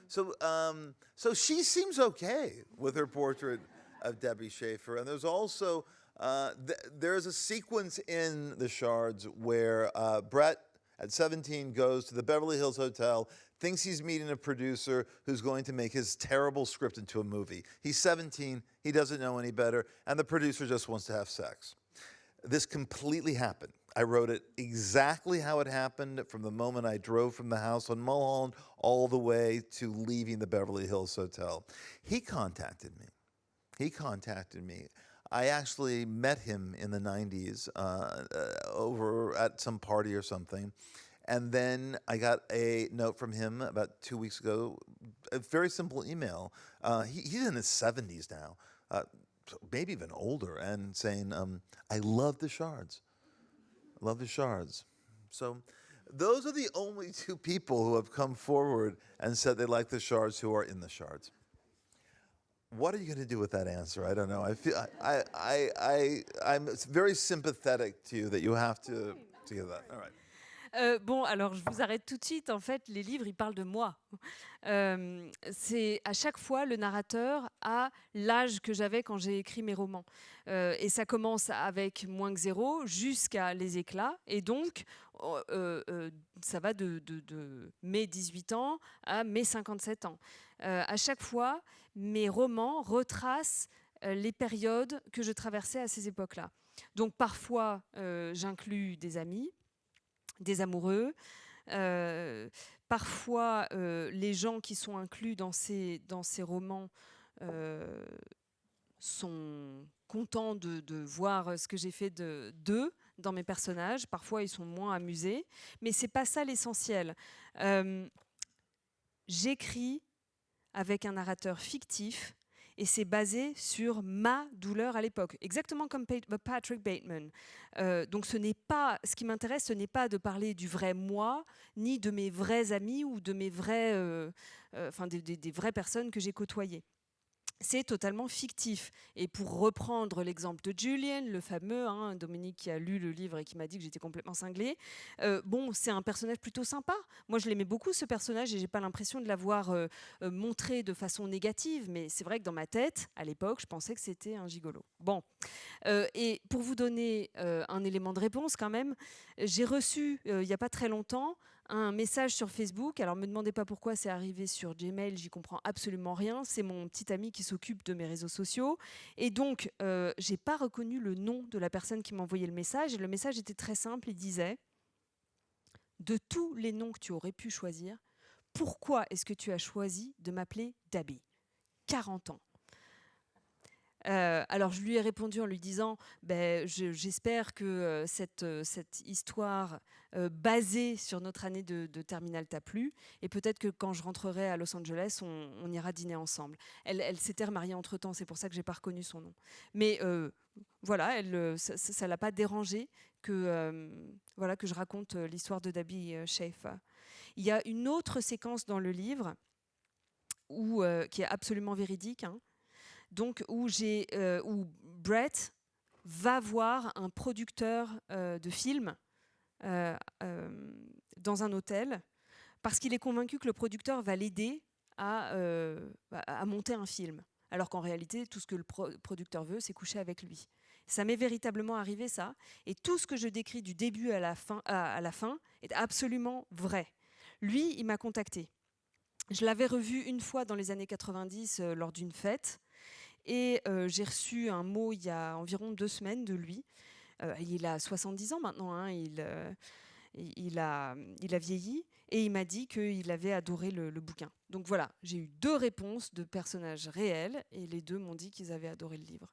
So she seems okay with her portrait of Debbie Schaefer. And there's also, there's a sequence in The Shards where Bret, at 17, goes to the Beverly Hills Hotel, thinks he's meeting a producer who's going to make his terrible script into a movie. He's 17, he doesn't know any better, and the producer just wants to have sex. This completely happened. I wrote it exactly how it happened from the moment I drove from the house on Mulholland all the way to leaving the Beverly Hills Hotel. He contacted me. I actually met him in the 90s over at some party or something. And then I got a note from him about 2 weeks ago, a very simple email. He's in his 70s now, maybe even older, and saying, I love The Shards. Love The Shards. So those are the only two people who have come forward and said they like The Shards who are in The Shards. What are you going to do with that answer? I don't know. I feel I'm very sympathetic to you that you have to give that. All right. Bon, alors je vous arrête tout de suite. En fait, les livres, ils parlent de moi. C'est à chaque fois le narrateur a l'âge que j'avais quand j'ai écrit mes romans. Et ça commence avec moins que 0 jusqu'à Les Éclats. Et donc, ça va de mes 18 ans à mes 57 ans. À chaque fois, mes romans retracent les périodes que je traversais à ces époques-là. Donc parfois, j'inclus des amis, des amoureux. Parfois, les gens qui sont inclus dans ces romans sont contents de voir ce que j'ai fait d'eux dans mes personnages. Parfois, ils sont moins amusés. Mais ce n'est pas ça l'essentiel. J'écris avec un narrateur fictif et c'est basé sur ma douleur à l'époque, exactement comme Patrick Bateman. Donc ce qui m'intéresse, ce n'est pas de parler du vrai moi, ni de mes vrais amis ou de mes vrais, des vraies personnes que j'ai côtoyées. C'est totalement fictif. Et pour reprendre l'exemple de Julian, le fameux, Dominique qui a lu le livre et qui m'a dit que j'étais complètement cinglée, c'est un personnage plutôt sympa. Moi, je l'aimais beaucoup, ce personnage, et j'ai pas l'impression de l'avoir montré de façon négative, mais c'est vrai que dans ma tête, à l'époque, je pensais que c'était un gigolo. Bon. Et pour vous donner un élément de réponse quand même, j'ai reçu, il n'y a pas très longtemps, un message sur Facebook. Alors, ne me demandez pas pourquoi c'est arrivé sur Gmail, j'y comprends absolument rien. C'est mon petit ami qui s'occupe de mes réseaux sociaux. Et donc, je n'ai pas reconnu le nom de la personne qui m'a envoyé le message. Et le message était très simple, il disait « De tous les noms que tu aurais pu choisir, pourquoi est-ce que tu as choisi de m'appeler Dabi ? 40 ans. » Alors je lui ai répondu en lui disant j'espère que cette histoire basée sur notre année de terminale t'a plu et peut-être que quand je rentrerai à Los Angeles, on ira dîner ensemble. Elle s'était remariée entre-temps, c'est pour ça que j'ai pas reconnu son nom. Mais voilà, ça l'a pas dérangé que je raconte l'histoire de Dabi Schaefer. Il y a une autre séquence dans le livre qui est absolument véridique, donc où Brett va voir un producteur de films dans un hôtel parce qu'il est convaincu que le producteur va l'aider à monter un film, alors qu'en réalité, tout ce que le producteur veut, c'est coucher avec lui. Ça m'est véritablement arrivé, ça. Et tout ce que je décris du début à la fin est absolument vrai. Lui, il m'a contacté. Je l'avais revu une fois dans les années 90 lors d'une fête. Et j'ai reçu un mot il y a environ 2 semaines de lui. Il a 70 ans maintenant, il a vieilli. Et il m'a dit qu'il avait adoré le bouquin. Donc voilà, j'ai eu 2 réponses de personnages réels. Et les 2 m'ont dit qu'ils avaient adoré le livre.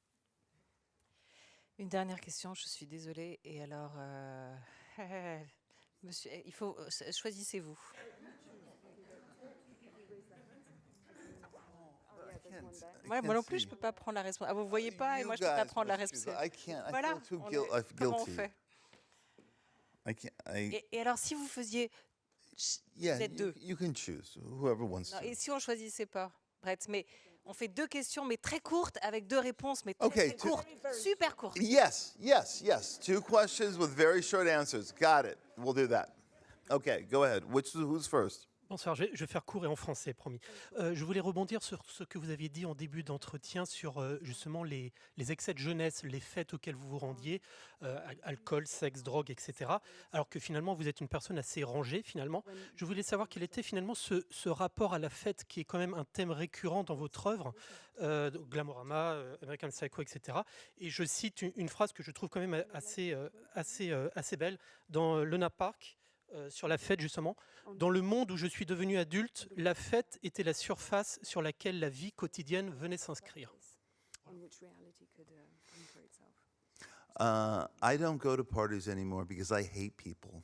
Une dernière question, je suis désolée. Et alors, monsieur, il faut choisissez-vous. Moi non plus, je ne peux pas prendre la responsabilité. Ah, vous ne voyez pas, et moi, je ne peux pas prendre la responsabilité. Voilà, comment on fait? Et alors, si vous faisiez... vous êtes 2. You can choose, whoever wants Non, to. et si on ne choisissait pas, Brett, mais on fait 2 questions, mais très courtes, avec 2 réponses, mais très courtes, super courtes. Yes. 2 questions with very short answers. Got it. We'll do that. Okay, go ahead. Who's first? Bonsoir, je vais faire court et en français, promis. Je voulais rebondir sur ce que vous aviez dit en début d'entretien sur justement les excès de jeunesse, les fêtes auxquelles vous vous rendiez, alcool, sexe, drogue, etc. Alors que finalement, vous êtes une personne assez rangée, finalement. Je voulais savoir quel était finalement ce rapport à la fête qui est quand même un thème récurrent dans votre œuvre, Glamorama, American Psycho, etc. Et je cite une phrase que je trouve quand même assez belle dans Luna Park, sur la fête justement. Dans le monde où je suis devenu adulte, la fête était la surface sur laquelle la vie quotidienne venait s'inscrire. I don't go to parties anymore because I hate people.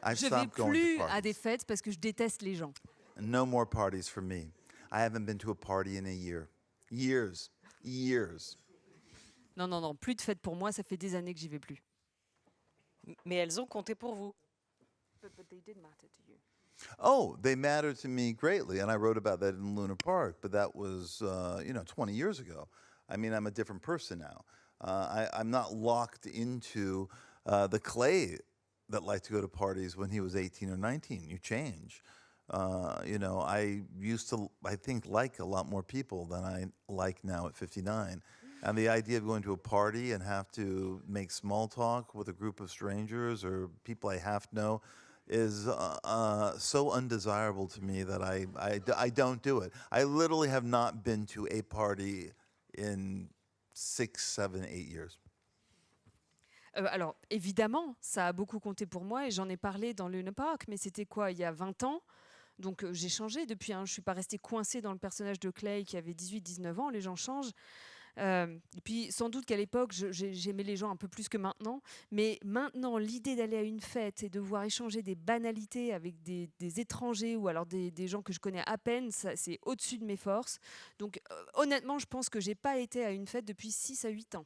Je ne vais plus à des fêtes parce que je déteste les gens. No more parties for me. I haven't been to a party in a year. Years. Non, plus de fêtes pour moi, ça fait des années que j'y vais plus. Mais elles ont compté pour vous. Oh, they matter to me greatly, and I wrote about that in Luna Park, but that was, 20 years ago. I mean, I'm a different person now. I'm not locked into the clay that liked to go to parties when he was 18 or 19. You change. I used to, I think, like a lot more people than I like now at 59. And the idea of going to a party and have to make small talk with a group of strangers or people I half know is so undesirable to me that I don't do it. I literally have not been to a party in 6, 7, 8 years. Alors, évidemment, ça a beaucoup compté pour moi et j'en ai parlé dans le Luna Park, mais c'était quoi, il y a 20 ans? Donc j'ai changé depuis, hein. Je ne suis pas restée coincée dans le personnage de Clay qui avait 18-19 ans, les gens changent. Et puis sans doute qu'à l'époque, j'aimais les gens un peu plus que maintenant. Mais maintenant, l'idée d'aller à une fête et de voir échanger des banalités avec des étrangers ou alors des gens que je connais à peine, c'est au-dessus de mes forces. Donc honnêtement, je pense que je n'ai pas été à une fête depuis 6 à 8 ans.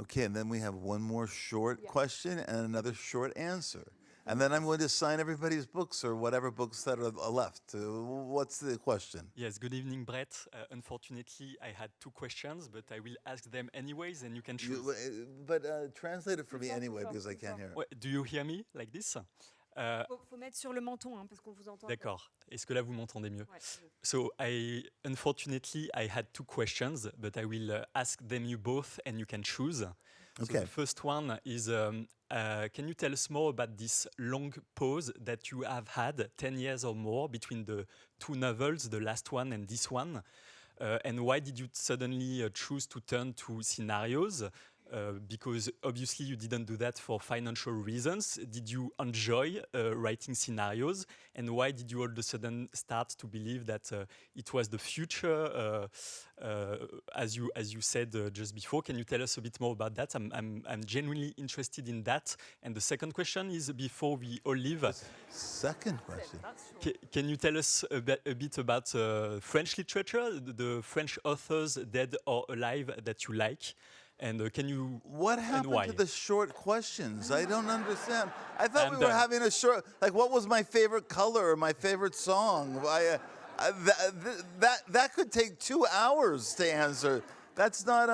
Okay, and then we have one more short question and another short answer. And then I'm going to sign everybody's books or whatever books that are left. What's the question? Yes, good evening, Brett. Unfortunately, I had 2 questions, but I will ask them anyways, and you can choose. But translate it for me anyway, because I can't hear it. Do you hear me like this? Faut mettre sur le menton, hein, parce qu'on vous entend. D'accord. Est-ce que là, vous m'entendez mieux? Ouais. So, unfortunately, I had 2 questions, but I will ask them you both, and you can choose. Okay. So the first one is, can you tell us more about this long pause that you have had, 10 years or more, between the 2 novels, the last one and this one? And why did you suddenly choose to turn to scenarios? Because obviously you didn't do that for financial reasons. Did you enjoy writing scenarios? And why did you all of a sudden start to believe that it was the future, as you said just before? Can you tell us a bit more about that? I'm genuinely interested in that. And the second question is, before we all leave, Second question. can you tell us a bit about French literature, the French authors, dead or alive, that you like? And can you? What happened why? to the short questions? I don't understand. I thought we And, were having a short, like, what was my favorite color or my favorite song? That could take 2 hours to answer. That's not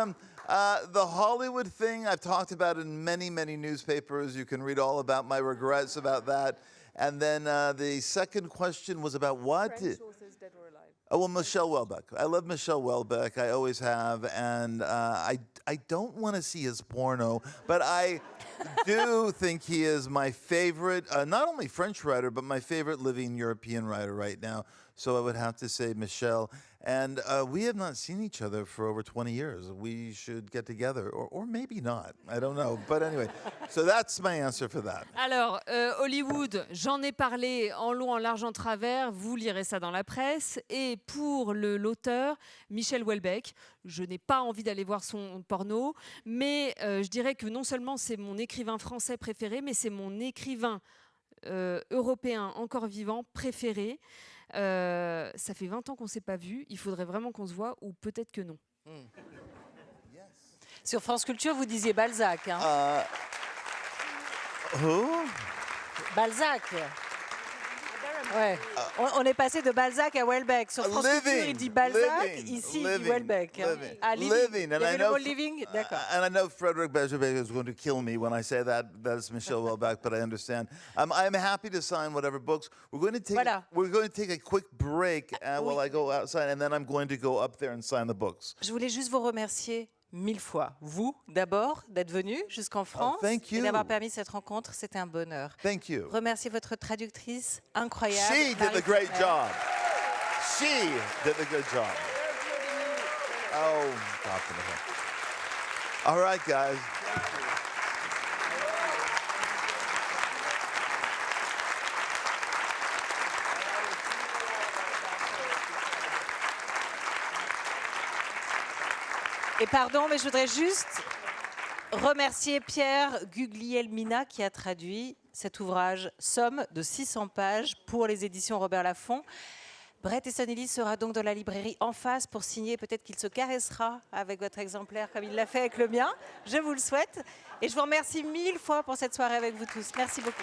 the Hollywood thing. I've talked about in many, many newspapers. You can read all about my regrets about that. And then the second question was about what? Oh, well, Michelle Houellebecq. I love Michelle Houellebecq. I always have. And I don't want to see his porno, but I do think he is my favorite, not only French writer, but my favorite living European writer right now. So I would have to say Michelle. And we have not seen each other for over 20 years. We should get together, or maybe not. I don't know. But anyway, so that's my answer for that. Alors, Hollywood, j'en ai parlé en long, en large, en travers. Vous lirez ça dans la presse. Et pour l'auteur, Michel Houellebecq, je n'ai pas envie d'aller voir son porno, mais je dirais que non seulement c'est mon écrivain français préféré, mais c'est mon écrivain européen encore vivant préféré. Ça fait 20 ans qu'on ne s'est pas vu. Il faudrait vraiment qu'on se voit, ou peut-être que non. Sur France Culture, vous disiez Balzac. Hein. Who? Balzac. Ouais. On est passé de Balzac à Houellebecq. Sur France Culture, il dit Balzac. Ici, il dit Houellebecq. Ah, living. And Il y I avait le know, mot living. D'accord. and I know Frederick Bejerbeck is going to kill me when I say that. That's Michelle Houellebecq, but I understand. I'm happy to sign whatever books. We're going to take a quick break while I go outside, and then I'm going to go up there and sign the books. Je voulais juste vous remercier 1000 fois. Vous, d'abord, d'être venu jusqu'en France thank you. et d'avoir permis cette rencontre. C'était un bonheur. Thank you. Remerciez votre traductrice incroyable. She did Marie the great Furtner. job. She did the good job. Oh, God for the heck. All right, guys. Et pardon, mais je voudrais juste remercier Pierre Guglielmina qui a traduit cet ouvrage Somme de 600 pages pour les éditions Robert Laffont. Bret Easton Ellis sera donc dans la librairie en face pour signer. Peut-être qu'il se caressera avec votre exemplaire comme il l'a fait avec le mien. Je vous le souhaite. Et je vous remercie 1000 fois pour cette soirée avec vous tous. Merci beaucoup.